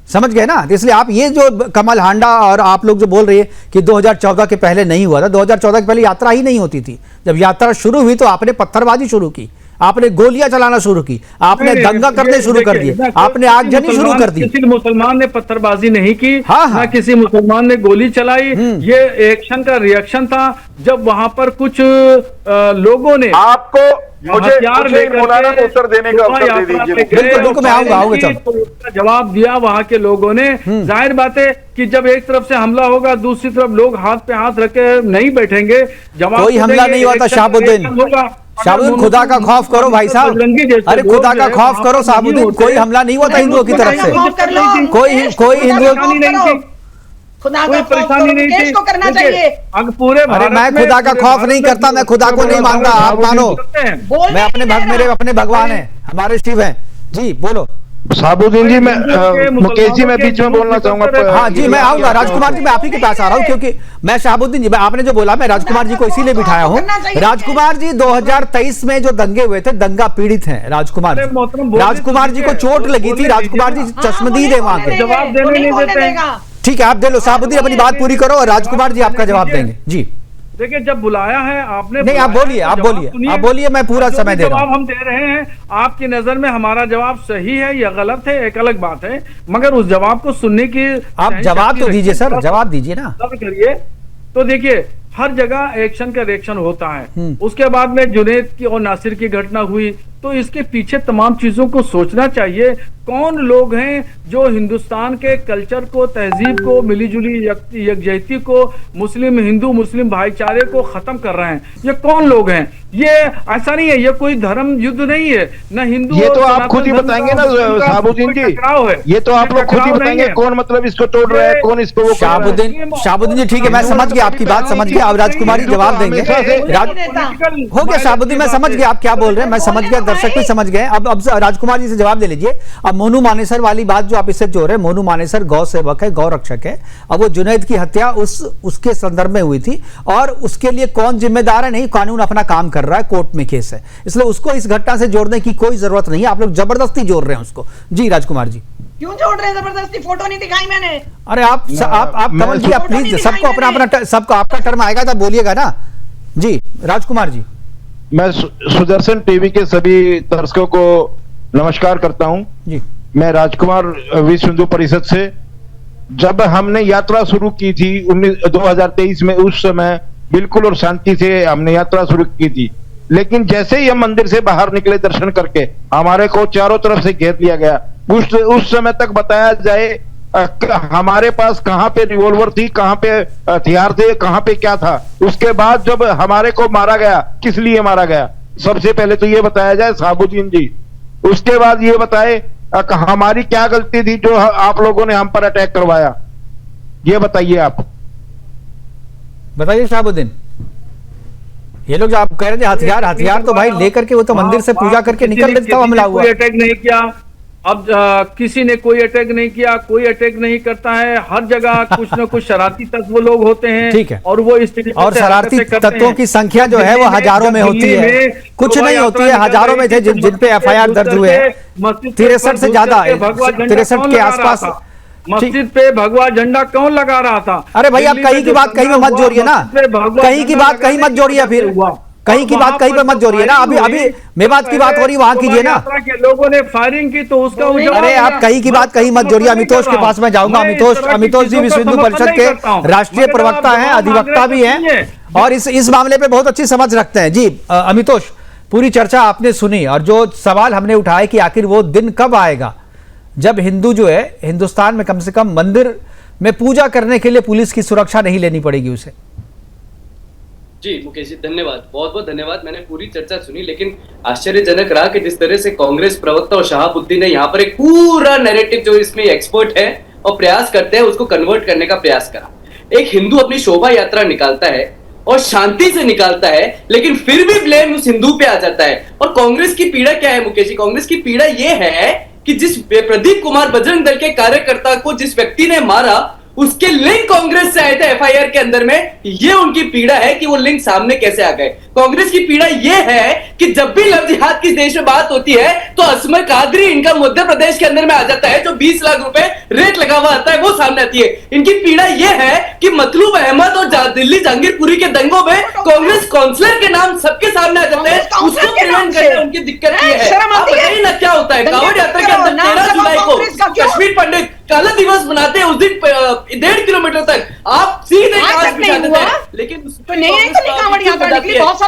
समझ गए ना? इसलिए आप ये जो कमल हांडा और आप लोग जो बोल रहे हैं कि 2014 के पहले नहीं हुआ था, 2014 के पहले यात्रा ही नहीं होती थी। जब यात्रा शुरू हुई तो आपने पत्थरबाजी शुरू की, आपने गोलियां चलाना शुरू की, आपने दंगा करने शुरू कर दिए, आपने आगजनी शुरू कर दी। किसी मुसलमान ने पत्थरबाजी नहीं की, हाँ। ना किसी मुसलमान ने गोली चलाई। ये एक्शन का रिएक्शन था जब वहां पर कुछ लोगों ने आपको मुझे मौलाना को उत्तर देने का अवसर दे दीजिए। बिल्कुल मैं आऊंगा। जवाब दिया वहां के लोगों ने। जाहिर बात है कि जब एक तरफ से हमला होगा, दूसरी तरफ लोग हाथ पे हाथ रख के नहीं बैठेंगे। कोई हमला नहीं हुआ था शहाबुद्दीन। खुदा का खौफ करो भाई साहब, अरे खुदा का खौफ करो शहाबुद्दीन। कोई हमला नहीं हुआ था हिंदुओं की तरफ से, कोई हिंदुओं कोई परेशानी नहीं थी। करना चाहिए। पूरे अरे मैं खुदा का खौफ नहीं करता, मैं खुदा को नहीं मानता, आप मानो। मैं मेरे अपने भगवान है, हमारे शिव हैं। जी बोलो शहाबुद्दीन जी। मैं मुकेश जी, मैं बीच में बोलना चाहूंगा। हाँ जी, मैं आऊंगा। राजकुमार जी, मैं आप ही के पास आ रहा हूँ, क्योंकि मैं शहाबुद्दीन जी, आपने जो बोला, मैं राजकुमार जी को इसीलिए बिठाया हूँ। राजकुमार जी 2023 में जो दंगे हुए थे, दंगा पीड़ित हैं राजकुमार जी को चोट लगी थी। राजकुमार जी चश्मदीद है वहां के, जवाब देने नहीं देते। ठीक है, आप दे लो शहाबुद्दीन, अपनी बात पूरी करो और राजकुमार जी आपका जवाब देंगे। जी देखिए, जब बुलाया है आपने, नहीं आप बोलिए, मैं पूरा समय दे रहा हूं। जवाब हम दे रहे हैं, आपकी नजर में हमारा जवाब सही है या गलत है एक अलग बात है, मगर उस जवाब को सुनने की आप जवाब तो दीजिए सर, जवाब दीजिए ना। करिए तो देखिए, हर जगह एक्शन का रिएक्शन होता है। उसके बाद में जुनैद की और नासिर की घटना हुई तो इसके पीछे तमाम चीजों को सोचना चाहिए। कौन लोग हैं जो हिंदुस्तान के कल्चर को, तहजीब को, मिलीजुली यकजहती को, मुस्लिम हिंदू मुस्लिम भाईचारे को खत्म कर रहे हैं? ये कौन लोग हैं? ये ऐसा नहीं है, ये कोई धर्म युद्ध नहीं है, न हिंदू। ये तो आप खुद ही बताएंगे ना शहाबुद्दीन जी, ये तो आप लोग खुद ही बताएंगे कौन मतलब इसको तोड़ रहा है, कौन इसको वो। शहाबुद्दीन जी ठीक है, मैं समझ गया आपकी बात, समझ गया। अब राजकुमारी जवाब देंगे। हो गया शहाबुद्दीन, मैं समझ गया आप क्या बोल रहे हैं, मैं समझ गया, दर्शक भी समझ गए। अब राजकुमार जी से जवाब दे लीजिए। अब मोनू मानेसर वाली बात जो आप इससे जोड़ रहे हैं, मोनू मानेसर गौ सेवक है, गौ रक्षक है। अब वो जुनैद की हत्या उसके संदर्भ में हुई थी, और उसके लिए कौन जिम्मेदार है? नहीं, कानून अपना काम कर रहा है, कोर्ट में केस है, इसलिए उसको इस घटना से जोड़ने की कोई जरूरत नहीं है। आप लोग जबरदस्ती जोड़ रहे हैं उसको। जी राजकुमार जी। क्यों जोड़ रहे हैं जबरदस्ती? फोटो नहीं दिखाई मैंने। अरे आप कमल जी, आप प्लीज, सबको अपना सबको आपका टर्म आएगा तब बोलिएगा ना। जी राजकुमार जी। मैं सुदर्शन टीवी के सभी दर्शकों को नमस्कार करता हूं जी। मैं राजकुमार विश्व हिंदू परिषद से। जब हमने यात्रा शुरू की थी 2023 में, उस समय बिल्कुल और शांति से हमने यात्रा शुरू की थी। लेकिन जैसे ही हम मंदिर से बाहर निकले दर्शन करके, हमारे को चारों तरफ से घेर लिया गया। उस समय तक बताया जाए हमारे पास कहां पे रिवॉल्वर थी, कहां पे हथियार थे, कहां पे क्या था। उसके बाद जब हमारे को मारा गया, किस लिए मारा गया, सबसे पहले तो ये बताया जाए साबुद्दीन जी। उसके बाद ये बताए हमारी क्या गलती थी जो आप लोगों ने हम पर अटैक करवाया, ये बताइए। आप बताइए शाहबुद्दीन। ये लोग जो आप कह रहे थे हथियार तो भाई लेकर के वो तो मंदिर से पूजा करके निकल रहे थे, हमला हुआ। कोई अटैक नहीं किया, अब किसी ने कोई अटैक नहीं किया, कोई अटैक नहीं करता है। हर जगह कुछ न कुछ शरारती तत्व लोग होते हैं, ठीक है, और वो इस तरीके और शरारती तत्वों की संख्या जो है वो हजारों में होती है, कुछ नहीं होती है, हजारों में थे जिन पे एफआईआर दर्ज हुए, 63 से ज्यादा, 63 के आसपास। मस्जिद पे भगवा झंडा कौन लगा रहा था? अरे भाई आप कहीं की बात कहीं में मत जोड़िए ना, कहीं की बात कहीं मत जोड़िए, फिर कहीं की बात कहीं पर मत जोड़िए ना। अभी मेवात की बात हो रही, वहां कीजिए ना। लोगों ने फायरिंग की तो उसका, अरे आप कहीं की बात कहीं मत जोड़िए। अमितोष के पास मैं जाऊंगा। अमितोष जी विश्व हिंदू परिषद के राष्ट्रीय प्रवक्ता हैं, अधिवक्ता भी हैं, और इस मामले पे बहुत अच्छी समझ रखते हैं। जी अमितोष, पूरी चर्चा आपने सुनी, और जो सवाल हमने उठाया कि आखिर वो दिन कब आएगा जब हिंदू जो है हिंदुस्तान में कम से कम मंदिर में पूजा करने के लिए पुलिस की सुरक्षा नहीं लेनी पड़ेगी उसे। जी मुकेश जी धन्यवाद, बहुत बहुत धन्यवाद। मैंने पूरी चर्चा सुनी, लेकिन आश्चर्यजनक रहा कि जिस तरह से कांग्रेस प्रवक्ता और शहाबुद्दीन ने यहाँ पर एक पूरा नैरेटिव जो इसमें एक्सपर्ट है और प्रयास करते हैं उसको कन्वर्ट करने का प्रयास करा। एक हिंदू अपनी शोभा यात्रा निकालता है और शांति से निकालता है, लेकिन फिर भी ब्लेम उस हिंदू पे आ जाता है। और कांग्रेस की पीड़ा क्या है मुकेश जी? कांग्रेस की पीड़ा यह है कि जिस प्रदीप कुमार बजरंग दल के कार्यकर्ता को जिस व्यक्ति ने मारा, उसके लिंक कांग्रेस से आए थे एफआईआर के अंदर में। ये उनकी पीड़ा है कि वो लिंक सामने कैसे आ गए। कांग्रेस की पीड़ा ये है कि जब भी लव जिहाद की देश में बात होती है तो असमर कादरी इनका मध्य प्रदेश के अंदर में आ जाता है, जो 20 लाख रुपए रेट लगा हुआ आता है वो सामने आती है। इनकी पीड़ा ये है कि मतलूब अहमद और दिल्ली जहांगीरपुरी के दंगों में कांग्रेस काउंसलर के नाम सबके सामने आ जाते हैं, उसको प्रिवेंट करना उनकी दिक्कत ये है। आप बताइए ना क्या होता है कांवड़ यात्रा के अंदर 13 जुलाई को कश्मीर पंडित काला दिवस मनाते हैं, उस दिन 1.5 किलोमीटर तक आप सीधे लेकिन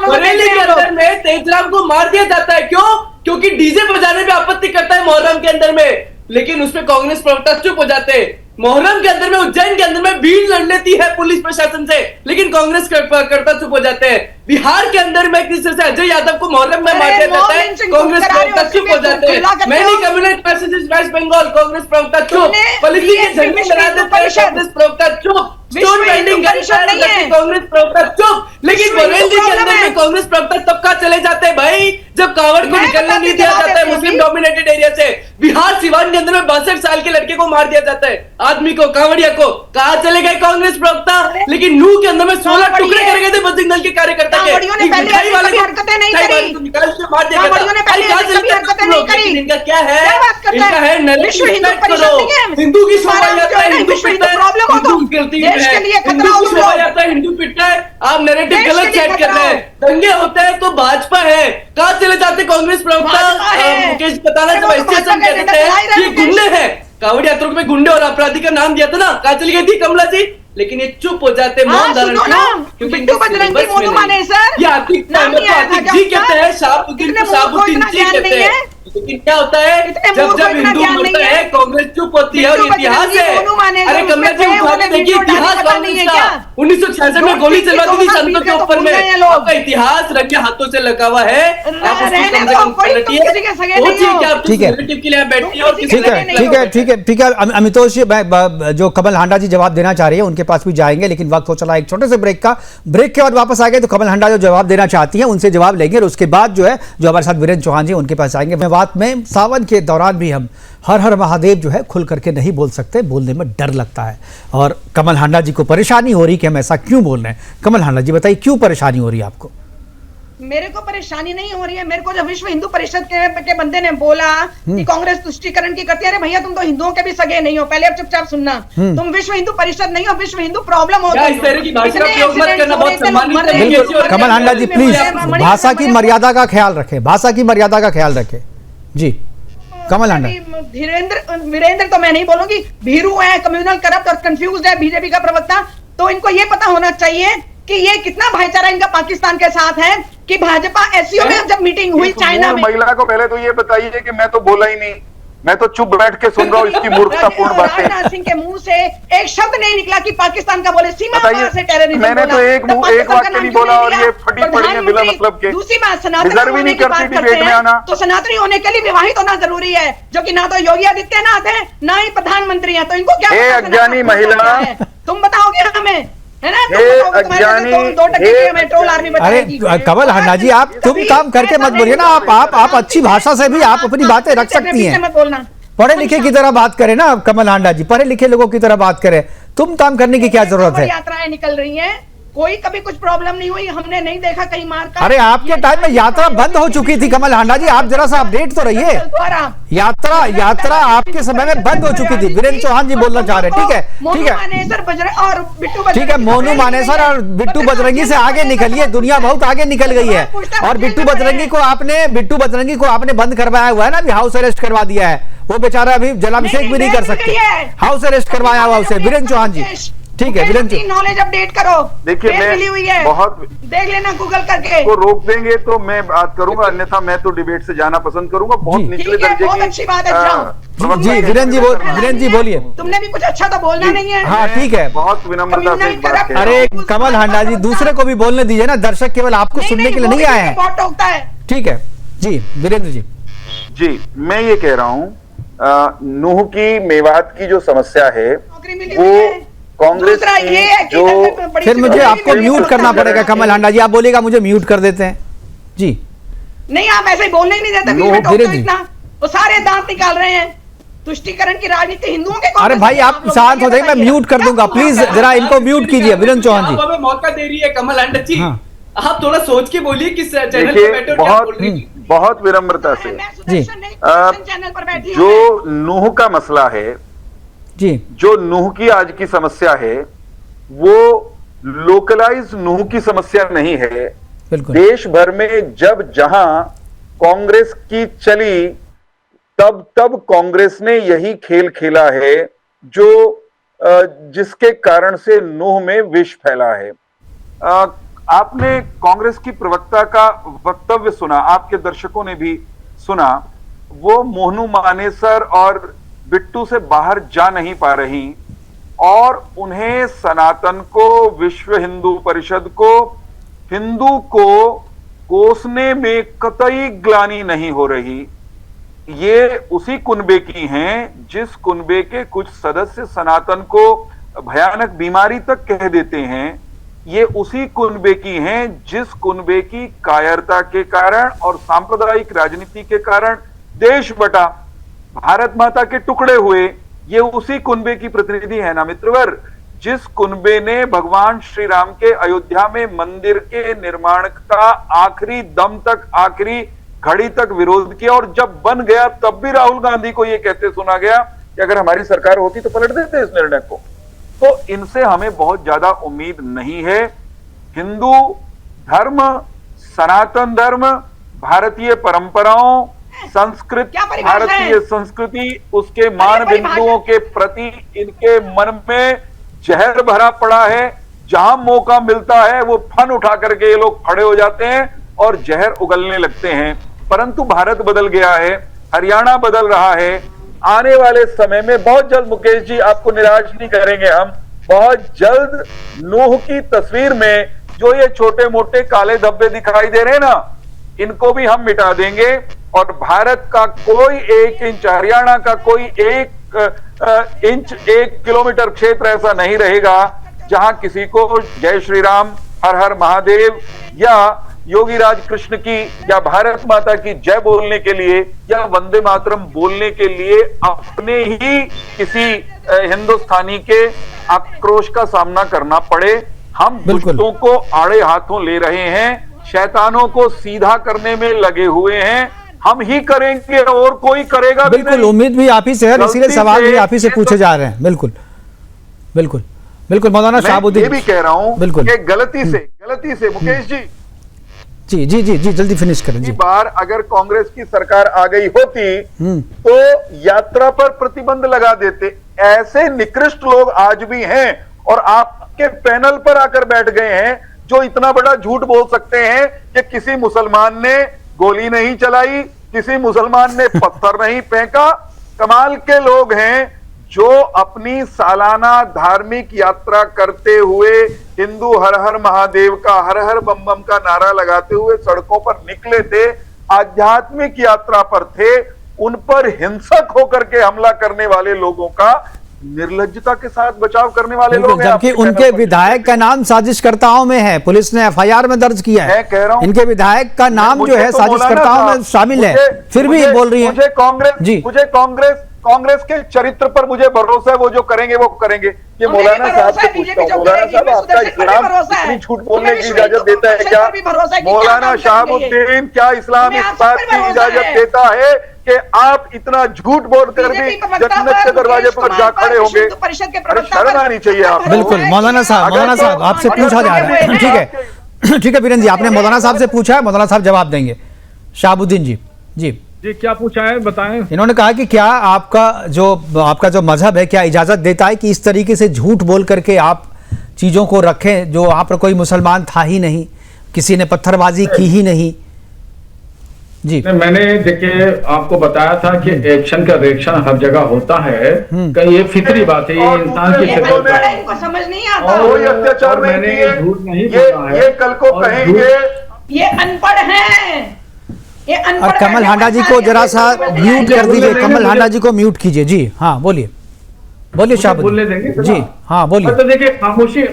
बरेली के अंदर में तेजराम को मार दिया जाता है। क्यों? क्योंकि डीजे बजाने पे आपत्ति करता है मुहर्रम के अंदर में, लेकिन उसमें कांग्रेस प्रवक्ता चुप हो जाते हैं। मुहर्रम के अंदर में उज्जैन के अंदर में भीड़ लड़ लेती है पुलिस प्रशासन से, लेकिन कांग्रेस करता चुप हो जाते हैं। बिहार के अंदर में किस तरह से अजय यादव को मुहर्रम में मार दिया जाता है, कांग्रेस प्रवक्ता चुप हो जाते हैं। Many communist messages West Bengal, Congress प्रवक्ता चुप। पॉलिसी के झंडे लगा देते हैं, कांग्रेस प्रवक्ता चुप। स्टोन वेंडिंग कांग्रेस प्रवक्ता चुप। लेकिन बरेली के अंदर में कांग्रेस प्रवक्ता तब का चले जाते हैं भाई जब कांवड़ को निकलने नहीं दिया जाता है मुस्लिम डोमिनेटेड एरिया से। बिहार सिवान के अंदर में 62 साल के लड़के को मार दिया जाता है, आदमी को, कांवड़िया को। कहा चले गए कांग्रेस प्रवक्ता? लेकिन नू के अंदर में 16 टुकड़े कर गए थे बजरंग दल के कार्यकर्ता के। इनका क्या है? इनका है हिंदू की शोभा यात्रा हिंदू पिटता है। आप नैरेटिव गलत सेट कर रहे हैं। दंगे होते हैं तो भाजपा है, कहां चले जाते कांग्रेस प्रवक्ता? मुकेश बताना जब ऐसे हम कहते हैं ये गुंडे हैं, कांवड़ यात्रा में गुंडे और अपराधी का नाम दिया था ना, कहां चली गई थी कमला जी? लेकिन ये चुप हो जाते हैं, मौन धारण क्यों? क्योंकि जी कहते हैं शाहबुद्दीन को शाहबुद्दीन जी कहते हैं। लेकिन क्या होता है जब जब हिंदू मरता है कांग्रेस चुप होती है, और इतिहास है। अरे कमला जी उठा के देखिए इतिहास कांग्रेस का। 1966 में गोली चलवा दी थी संतों के ऊपर में। आपका इतिहास रंगे हाथों से लगा हुआ है, आप उसको कम से कम पलटिए। ठीक है अमितोष जी, जो कमल हांडा जी जवाब देना चाह रही है उनके पास भी जाएंगे, लेकिन वक्त हो चला एक छोटे से ब्रेक का। ब्रेक के बाद वापस आ गए तो कमल हांडा जो जवाब देना चाहती हैं उनसे जवाब लेंगे, और उसके बाद जो है जो हमारे साथ वीरेंद्र चौहान जी उनके पास आएंगे। बात में सावन के दौरान भी हम हर हर महादेव जो है खुल करके नहीं बोल सकते, बोलने में डर लगता है, और कमल हांडा जी को परेशानी हो रही कि हम ऐसा क्यों बोल रहे हैं। कमल हांडा जी बताइए क्यों परेशानी हो रही है आपको? मेरे को परेशानी नहीं हो रही है। मेरे को जब विश्व हिंदू परिषद के बंदे ने बोला कि कांग्रेस तुष्टिकरण की करती है, अरे भैया तुम तो हिंदुओं के भी सगे नहीं हो, पहले अब चुपचाप सुनना। तुम विश्व हिंदू परिषद नहीं हो, विश्व हिंदू प्रॉब्लम हो। कमल हांडा जी प्लीज भाषा की मर्यादा का ख्याल रखें, भाषा की मर्यादा का ख्याल रखें। जी कमल हांडा। वीरेंद्र तो मैं नहीं बोलूंगी, भीरू है, कम्युनल करप्ट और कंफ्यूज है बीजेपी का प्रवक्ता। तो इनको ये पता होना चाहिए कि ये कितना भाईचारा इनका पाकिस्तान के साथ है कि भाजपा एससीओ में जब मीटिंग हुई चाइना में, महिला को पहले तो ये बताइए कि मैं तो बोला ही नहीं, मैं तो चुप बैठ के सुन रहा हूँ इसकी मूर्खतापूर्ण बातें। राजनाथ सिंह के मुंह से एक शब्द नहीं निकला कि पाकिस्तान का बोले, सीमा पार से टेररिज्म मैंने तो एक वाक्य नहीं बोला और ये फटी पड़ी है बिना मतलब के। दूसरी बात, सनातन डिजर्व ही नहीं करती डिबेट में आना। तो सनातनी होने के लिए विवाहित होना जरूरी है, जो कि ना तो योगी आदित्यनाथ है ना ही प्रधानमंत्री है, तो इनको क्या पता अज्ञानी महिला, तुम बताओगे हमें, है ना? अज्ञानी, 2% में ट्रोल आर्मी अरे कमल हांडा जी, आप तुम काम करके मत बोलिए ना, आप अच्छी भाषा से भी आप अपनी बातें रख सकती हैं। मत बोलना, पढ़े लिखे की तरह बात करें ना कमल हांडा जी, पढ़े लिखे लोगों की तरह बात करें, तुम काम करने की क्या जरूरत है? यात्राएं निकल रही हैं, कोई कभी कुछ प्रॉब्लम नहीं हुई, हमने नहीं देखा कहीं मार का। अरे आपके टाइम में यात्रा बंद हो चुकी थी कमल हांडा जी, आप जरा सा अपडेट तो रहिए। यात्रा आपके समय में बंद हो चुकी थी। वीरेंद्र चौहान जी बोलना चाह रहे हैं, ठीक है और बिट्टू, ठीक है, मोनू मानेसर और बिट्टू बजरंगी से आगे निकलिए, दुनिया बहुत आगे निकल गई है। और बिट्टू बजरंगी को आपने बंद करवाया हुआ है ना, अभी हाउस अरेस्ट करवा दिया है, वो बेचारा अभी जलाभिषेक भी नहीं कर सकते, हाउस अरेस्ट करवाया हुआ उसे। वीरेंद्र चौहान जी, ठीक है, वीरेंद्र नॉलेज अपडेट करो, देखिए मिली हुई है, बहुत देख लेना गूगल करके। को रोक देंगे तो मैं बात करूंगा, अन्यथा मैं तो डिबेट से जाना पसंद करूंगा। बहुत निचले दर्जे की, बहुत अच्छी बात है। जी वीरेंद्र जी बोलिए। तुमने भी कुछ अच्छा तो बोलना नहीं है। हाँ ठीक है, बहुत विनम्रता से एक बात कह। अरे कमल हांडा जी, दूसरे को भी बोलने दीजिए ना, दर्शक केवल आपको सुनने के लिए नहीं आए हैं। बहुत टोकता है। ठीक है जी वीरेंद्र जी। जी मैं ये कह रहा हूँ, नूह की मेवात की जो समस्या है वो कांग्रेस की जो, फिर मुझे आपको म्यूट करना पड़ेगा कमल हांडा जी, आप बोलिएगा मुझे म्यूट कर देते हैं जी। नहीं, आप ऐसे ही बोलने ही नहीं देते, इतना वो सारे दांत निकाल रहे हैं। तुष्टीकरण की राजनीति हिंदुओं के। अरे भाई आप शांत हो जाइए, मैं म्यूट कर दूंगा, प्लीज जरा इनको म्यूट कीजिए। वीरेंद्र चौहान जी हमें मौका दे रही है कमल हांडा जी, आप थोड़ा सोच के बोलिए किस चैनल पे बैठे हो, क्या बोल रही है। बहुत विनम्रता से जी, चैनल पर बैठी जो नूह का मसला है जी, जो नूह की आज की समस्या है वो लोकलाइज नूह की समस्या नहीं है। बिल्कुल। देश भर में जब जहां कांग्रेस की चली तब कांग्रेस ने यही खेल खेला है जो जिसके कारण से नूह में विष फैला है। आपने कांग्रेस की प्रवक्ता का वक्तव्य सुना, आपके दर्शकों ने भी सुना, वो मोनू मानेसर और बिट्टू से बाहर जा नहीं पा रही और उन्हें सनातन को, विश्व हिंदू परिषद को, हिंदू को कोसने में कतई ग्लानि नहीं हो रही। ये उसी कुनबे की हैं जिस कुनबे के कुछ सदस्य सनातन को भयानक बीमारी तक कह देते हैं। ये उसी कुनबे की हैं जिस कुनबे की कायरता के कारण और सांप्रदायिक राजनीति के कारण देश बटा, भारत माता के टुकड़े हुए। ये उसी कुनबे की प्रतिनिधि है ना मित्रवर, जिस कुनबे ने भगवान श्री राम के अयोध्या में मंदिर के निर्माण का आखिरी दम तक, आखिरी घड़ी तक विरोध किया और जब बन गया तब भी राहुल गांधी को यह कहते सुना गया कि अगर हमारी सरकार होती तो पलट देते इस निर्णय को। तो इनसे हमें बहुत ज्यादा उम्मीद नहीं है। हिंदू धर्म, सनातन धर्म, भारतीय परंपराओं, संस्कृति, भारतीय संस्कृति, उसके मान बिंदुओं के प्रति इनके मन में जहर भरा पड़ा है। जहां मौका मिलता है वो फन उठा करके ये लोग खड़े हो जाते हैं और जहर उगलने लगते हैं। परंतु भारत बदल गया है, हरियाणा बदल रहा है। आने वाले समय में बहुत जल्द, मुकेश जी आपको निराश नहीं करेंगे हम, बहुत जल्द नूह की तस्वीर में जो ये छोटे मोटे काले धब्बे दिखाई दे रहे हैं ना, इनको भी हम मिटा देंगे और भारत का कोई 1 इंच, हरियाणा का कोई 1 इंच, 1 किलोमीटर क्षेत्र ऐसा नहीं रहेगा जहां किसी को जय श्री राम, हर हर महादेव या योगी राज कृष्ण की या भारत माता की जय बोलने के लिए या वंदे मातरम बोलने के लिए अपने ही किसी हिंदुस्तानी के आक्रोश का सामना करना पड़े। हम दुष्टों को आड़े हाथों ले रहे हैं, शैतानों को सीधा करने में लगे हुए हैं। हम ही करेंगे और कोई करेगा बिल्कुल। उम्मीद भी आप ही से है, इसीलिए सवाल भी आप ही से पूछे जा रहे हैं। बिल्कुल बिल्कुल बिल्कुल। मौलाना शहाबुद्दीन, ये भी कह रहा हूं बिल्कुल कि गलती से मुकेश जी जी जी जी जी जल्दी फिनिश करें जी। बार अगर कांग्रेस की सरकार आ गई होती तो यात्रा पर प्रतिबंध लगा देते। ऐसे निकृष्ट लोग आज भी हैं और आपके पैनल पर आकर बैठ गए हैं जो इतना बड़ा झूठ बोल सकते हैं कि किसी मुसलमान ने गोली नहीं चलाई, किसी मुसलमान ने पत्थर नहीं फेंका। कमाल के लोग हैं जो अपनी सालाना धार्मिक यात्रा करते हुए हिंदू हर हर महादेव का, हर हर बम बम का नारा लगाते हुए सड़कों पर निकले थे, आध्यात्मिक यात्रा पर थे। उन पर हिंसक होकर के हमला करने वाले लोगों का निर्लज्जता के साथ बचाव करने वाले लोग हैं। जबकि उनके विधायक का नाम साजिशकर्ताओं में है, पुलिस ने एफआईआर में दर्ज किया है। मैं कह रहा हूं इनके विधायक का नाम जो है साजिशकर्ताओं में शामिल है, फिर भी ये बोल रही है। मुझे कांग्रेस के चरित्र पर मुझे भरोसा है, वो जो करेंगे वो करेंगे। ये मौलाना साहब से पूछता हूँ, मौलाना साहब आपका इस्लाम इतनी झूठ बोलने की इजाजत देता है क्या? मौलाना शहाबुद्दीन, क्या इस्लाम इस बात की इजाजत देता है कि आप इतना झूठ बोल कर भी जन्नत के दरवाजे पर जा खड़े होंगे? अरे शर्म आनी चाहिए आप। बिल्कुल मौलाना साहब आपसे पूछा जा रहा है। ठीक है वीरेंद्र जी, आपने मौलाना साहब से पूछा है, मौलाना साहब जवाब देंगे। शहाबुद्दीन जी जी क्या पूछा है बताएं। इन्होंने कहा कि क्या आपका जो मजहब है क्या इजाजत देता है कि इस तरीके से झूठ बोल करके आप चीजों को रखें, जो वहां पर कोई मुसलमान था ही नहीं, किसी ने पत्थरबाजी की ही नहीं। जी मैंने देखिए आपको बताया था कि एक्शन का रिएक्शन हर जगह होता है, कहीं ये फितरी बात है, ये इंसान की फितरत है। इनको समझ नहीं आता, कोई अत्याचार मैंने झूठ नहीं ये बोला है। ये कल को कहेंगे ये अनपढ़ हैं, ये अनपढ़। और कमल हांडा जी को जरा सा म्यूट कर दीजिए, कमल हांडा जी को म्यूट कीजिए। जी हाँ बोलिए बोलने देंगे जी हाँ बोलिए। तो देखिए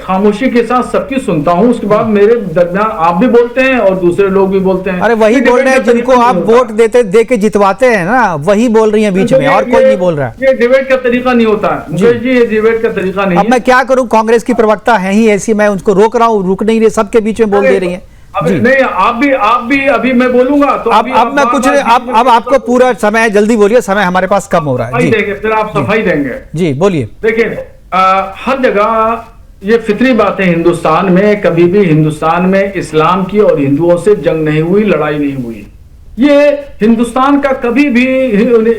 खामोशी के साथ सबकी सुनता हूँ, उसके बाद मेरे दरमियान आप भी बोलते हैं और दूसरे लोग भी बोलते हैं। अरे वही बोल रहे हैं जिनको आप वोट दे के जितवाते हैं ना, वही बोल रही हैं बीच में, और कोई नहीं बोल रहा है। ये डिबेट का तरीका नहीं होता है मुकेश जी, ये डिबेट का तरीका नहीं है। अब मैं क्या करूं, कांग्रेस की प्रवक्ता है ही ऐसी, मैं उनको रोक रहा हूँ, रुक नहीं रही, सबके बीच में बोल दे रही है। नहीं आप भी अभी मैं बोलूंगा तो अब मैं कुछ अब आपको पूरा समय, जल्दी बोलिए, समय हमारे पास कम हो रहा है। जी फिर आप सफाई देंगे। जी बोलिए। देखिए हर जगह ये फितरी बात है, हिंदुस्तान में कभी भी हिंदुस्तान में इस्लाम की और हिंदुओं से जंग नहीं हुई, लड़ाई नहीं हुई। ये हिंदुस्तान का कभी भी,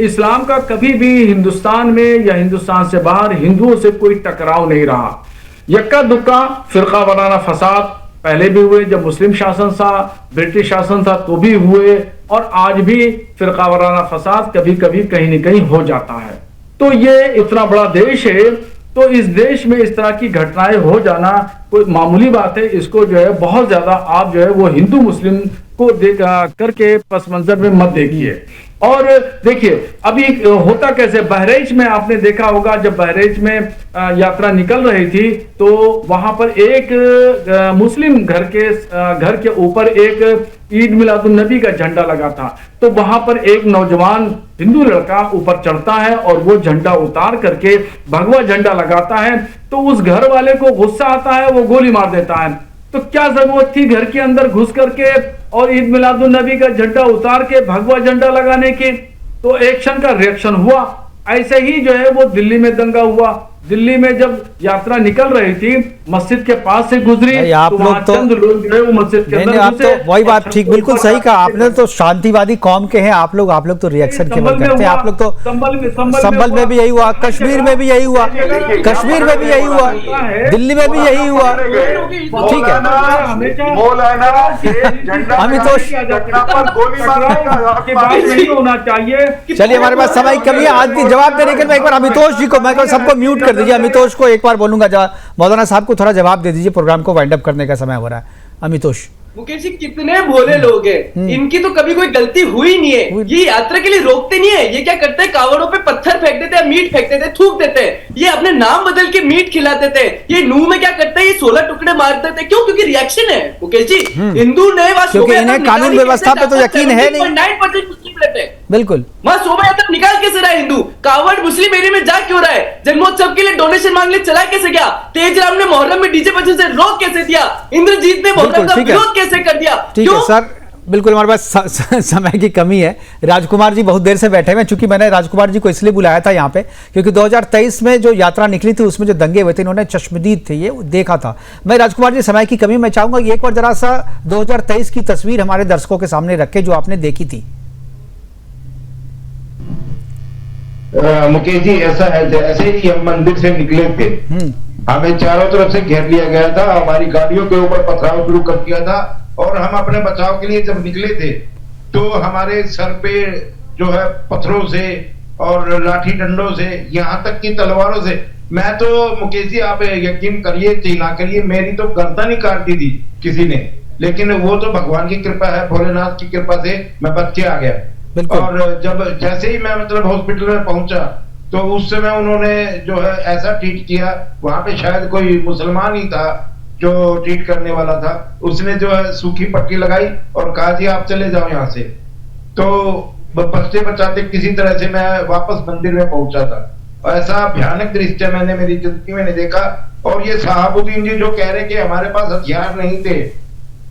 इस्लाम का कभी भी हिंदुस्तान में या हिंदुस्तान से बाहर हिंदुओं से कोई टकराव नहीं रहा। यक्का दुक्का फिरका वाराना फसाद पहले भी हुए, जब मुस्लिम शासन था, ब्रिटिश शासन था तो भी हुए, और आज भी फिरका वाराना फसाद कभी कभी कहीं न कहीं हो जाता है। तो ये इतना बड़ा देश है, तो इस देश में इस तरह की घटनाएं हो जाना कोई मामूली बात है। इसको जो है बहुत ज्यादा आप जो है वो हिंदू मुस्लिम को करके पस मंजर में मत देखिए। और देखिए अभी होता कैसे, बहरेच में आपने देखा होगा, जब बहरेच में यात्रा निकल रही थी तो वहां पर एक मुस्लिम घर के ऊपर एक ईद मिलादुन नबी का झंडा लगा था। तो वहां पर एक नौजवान हिंदू लड़का ऊपर चढ़ता है और वो झंडा उतार करके भगवा झंडा लगाता है, तो उस घर वाले को गुस्सा आता है, वो गोली मार देता है। तो क्या जरूरत थी घर के अंदर घुस करके और ईद मिलादुन नबी का झंडा उतार के भगवा झंडा लगाने की? तो एक्शन का रिएक्शन हुआ। ऐसे ही जो है वो दिल्ली में दंगा हुआ। दिल्ली में जब यात्रा निकल रही थी, मस्जिद के पास से गुजरी, आप तो लोग चंद लोग जो है वो मस्जिद के अंदर आप घुसे। तो वही बात ठीक बिल्कुल सही कहा आपने, तो शांतिवादी कौम के हैं आप लोग तो रिएक्शन केवल करते हैं। आप लोग तो संभल में भी यही हुआ, कश्मीर में भी यही हुआ, कश्मीर में भी यही हुआ, दिल्ली में भी यही हुआ। ठीक है अमितोष, नहीं होना चाहिए। चलिए हमारे पास समय कमी है, आज की जवाब देने के लिए एक बार अमितोष जी को, मैं सबको म्यूट कर दीजिए, अमितोष को एक बार बोलूंगा, मौलाना साहब को थोड़ा जवाब दे दीजिए, प्रोग्राम को वाइंड अप करने का समय हो रहा है। अमितोष मुकेश जी कितने भोले लोग हैं, इनकी तो कभी कोई गलती हुई नहीं है। ये यात्रा के लिए रोकते नहीं है, ये क्या करते हैं, कावड़ों पे पत्थर फेंक देते हैं, मीट फेंक देते हैं, थूक देते हैं। ये अपने नाम बदल के मीट खिला देते हैं। ये नूह में क्या करते हैं, ये 16 टुकड़े मार देते हैं। क्यों? क्योंकि रिएक्शन है मुकेश जी। हिंदू ने क्योंकि इन्हें कानून व्यवस्था पे तो यकीन है नहीं। 9% मुस्लिम रहते हैं। बिल्कुल वहां शोभा यात्रा निकाल कैसे रहा है हिंदू? कावड़ मुस्लिम एरिया में जा क्यों रहा है? जन्मोत्सव के लिए डोनेशन मांगने चला कैसे गया? तेजराम ने मोहर्रम में डीजे बजने से रोक कैसे दिया? इंद्रजीत ने मोहर्रम का विरोध कैसे कर दिया? ठीक है सर, बिल्कुल हमारे पास समय की कमी है। राजकुमार जी बहुत देर से बैठे हुए हैं, चूंकि मैंने राजकुमार जी को इसलिए बुलाया था यहाँ पे क्योंकि 2023 में जो यात्रा निकली थी उसमें जो दंगे हुए थे, इन्होंने चश्मदीद थे ये देखा था। मैं राजकुमार जी समय की कमी, मैं चाहूंगा कि एक बार जरा सा 2023 की तस्वीर हमारे दर्शकों के सामने रखे जो आपने देखी थी। मुकेश जी ऐसा है, जैसे ही हम मंदिर से निकले थे हमें चारों तरफ से घेर लिया गया था, हमारी गाड़ियों के ऊपर पथराव शुरू कर दिया था और हम अपने बचाव के लिए जब निकले थे तो हमारे सर पे जो है पत्थरों से और लाठी डंडों से, यहाँ तक की तलवारों से, मैं तो मुकेश जी आप यकीन करिए चाहे ना करिए, मेरी तो गर्दन ही काट दी थी किसी ने, लेकिन वो तो भगवान की कृपा है, भोलेनाथ की कृपा से मैं बच के आ गया। और जब जैसे ही मैं मतलब हॉस्पिटल में पहुंचा तो उस समय उन्होंने जो है ऐसा ट्रीट किया, वहां पे शायद कोई मुसलमान ही था जो ट्रीट करने वाला था, उसने जो है सूखी पट्टी लगाई और कहा जी आप चले जाओ यहाँ से। तो बचते बचाते किसी तरह से मैं वापस मंदिर में पहुंचा था। ऐसा भयानक दृश्य मैंने मेरी जिंदगी में नहीं देखा। और ये शहाबुद्दीन जी जो कह रहे कि हमारे पास हथियार नहीं थे,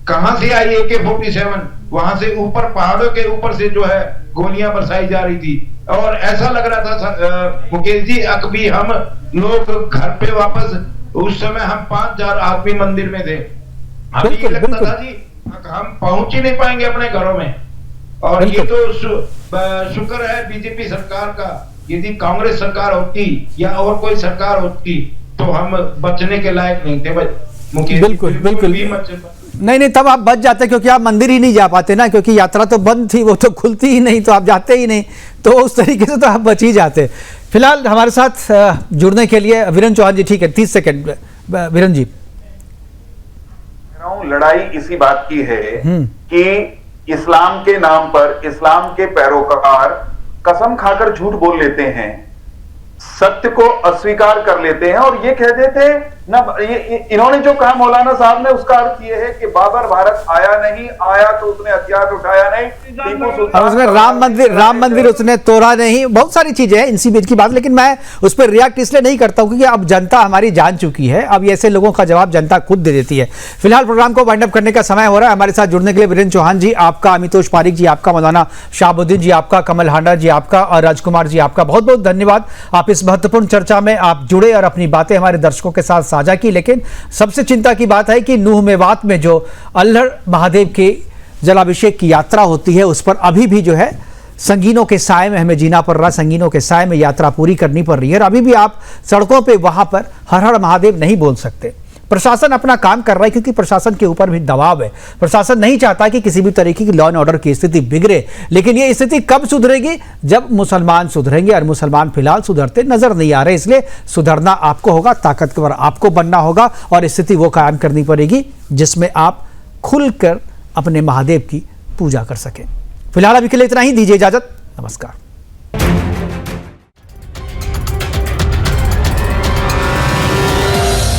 कहां से आई AK-47? वहां से ऊपर पहाड़ों के ऊपर से जो है गोलियां बरसाई जा रही थी और ऐसा लग रहा था मुकेश जी अकभी हम लोग घर पे वापस, उस समय हम 5000 आदमी मंदिर में थे, हमें ये लगता था जी हम पहुंच ही नहीं पाएंगे अपने घरों में। और ये तो शुक्र है बीजेपी सरकार का, यदि कांग्रेस सरकार होती या और कोई सरकार होती तो हम बचने के लायक नहीं थे मुकेश। बिल्कुल नहीं तब आप बच जाते, क्योंकि आप मंदिर ही नहीं जा पाते ना, क्योंकि यात्रा तो बंद थी, वो तो खुलती ही नहीं, तो आप जाते ही नहीं, तो उस तरीके से तो आप बच ही जाते। फिलहाल हमारे साथ जुड़ने के लिए वीरेन चौहान जी, ठीक है 30 सेकंड वीरेन जी। लड़ाई इसी बात की है कि इस्लाम के नाम पर इस्लाम के पैरोकार कसम खाकर झूठ बोल लेते हैं, सत्य को अस्वीकार कर लेते हैं और ये कह देते हैं ना, इन्होंने जो कहा मौलाना साहब ने उसका अर्थ ये है कि बाबर भारत आया नहीं, आया तो उसने हथियार उठाया नहीं, टीपू सुल्तान उसने राम मंदिर उसने तोड़ा नहीं, बहुत सारी चीजें हैं इसी बीच की बात। लेकिन मैं उस पर रिएक्ट इसलिए नहीं करता हूं क्योंकि अब जनता हमारी जान चुकी है, अब ऐसे लोगों का जवाब जनता खुद दे देती है। फिलहाल प्रोग्राम को वाइंड अप करने का समय हो रहा है। हमारे साथ जुड़ने के लिए वीरेन चौहान जी आपका, अमितोष पारीक जी आपका, मौलाना शहाबुद्दीन जी आपका, कमल हांडा जी आपका और राजकुमार जी आपका बहुत बहुत धन्यवाद। आप इस महत्वपूर्ण चर्चा में आप जुड़े और अपनी बातें हमारे दर्शकों के साथ साझा की। लेकिन सबसे चिंता की बात है कि नूह मेवात में जो अल्हड़ महादेव के जलाभिषेक की यात्रा होती है उस पर अभी भी जो है संगीनों के साए में हमें जीना पड़ रहा, संगीनों के साए में यात्रा पूरी करनी पड़ रही है और अभी भी आप सड़कों पे वहां पर हर हर महादेव नहीं बोल सकते। प्रशासन अपना काम कर रहा है क्योंकि प्रशासन के ऊपर भी दबाव है, प्रशासन नहीं चाहता कि किसी भी तरीके की लॉ एंड ऑर्डर की स्थिति बिगड़े। लेकिन ये स्थिति कब सुधरेगी? जब मुसलमान सुधरेंगे और मुसलमान फिलहाल सुधरते नजर नहीं आ रहे। इसलिए सुधरना आपको होगा, ताकतवर आपको बनना होगा और स्थिति वो कायम करनी पड़ेगी जिसमें आप खुलकर अपने महादेव की पूजा कर सकें। फिलहाल अभी के लिए इतना ही, दीजिए इजाजत, नमस्कार।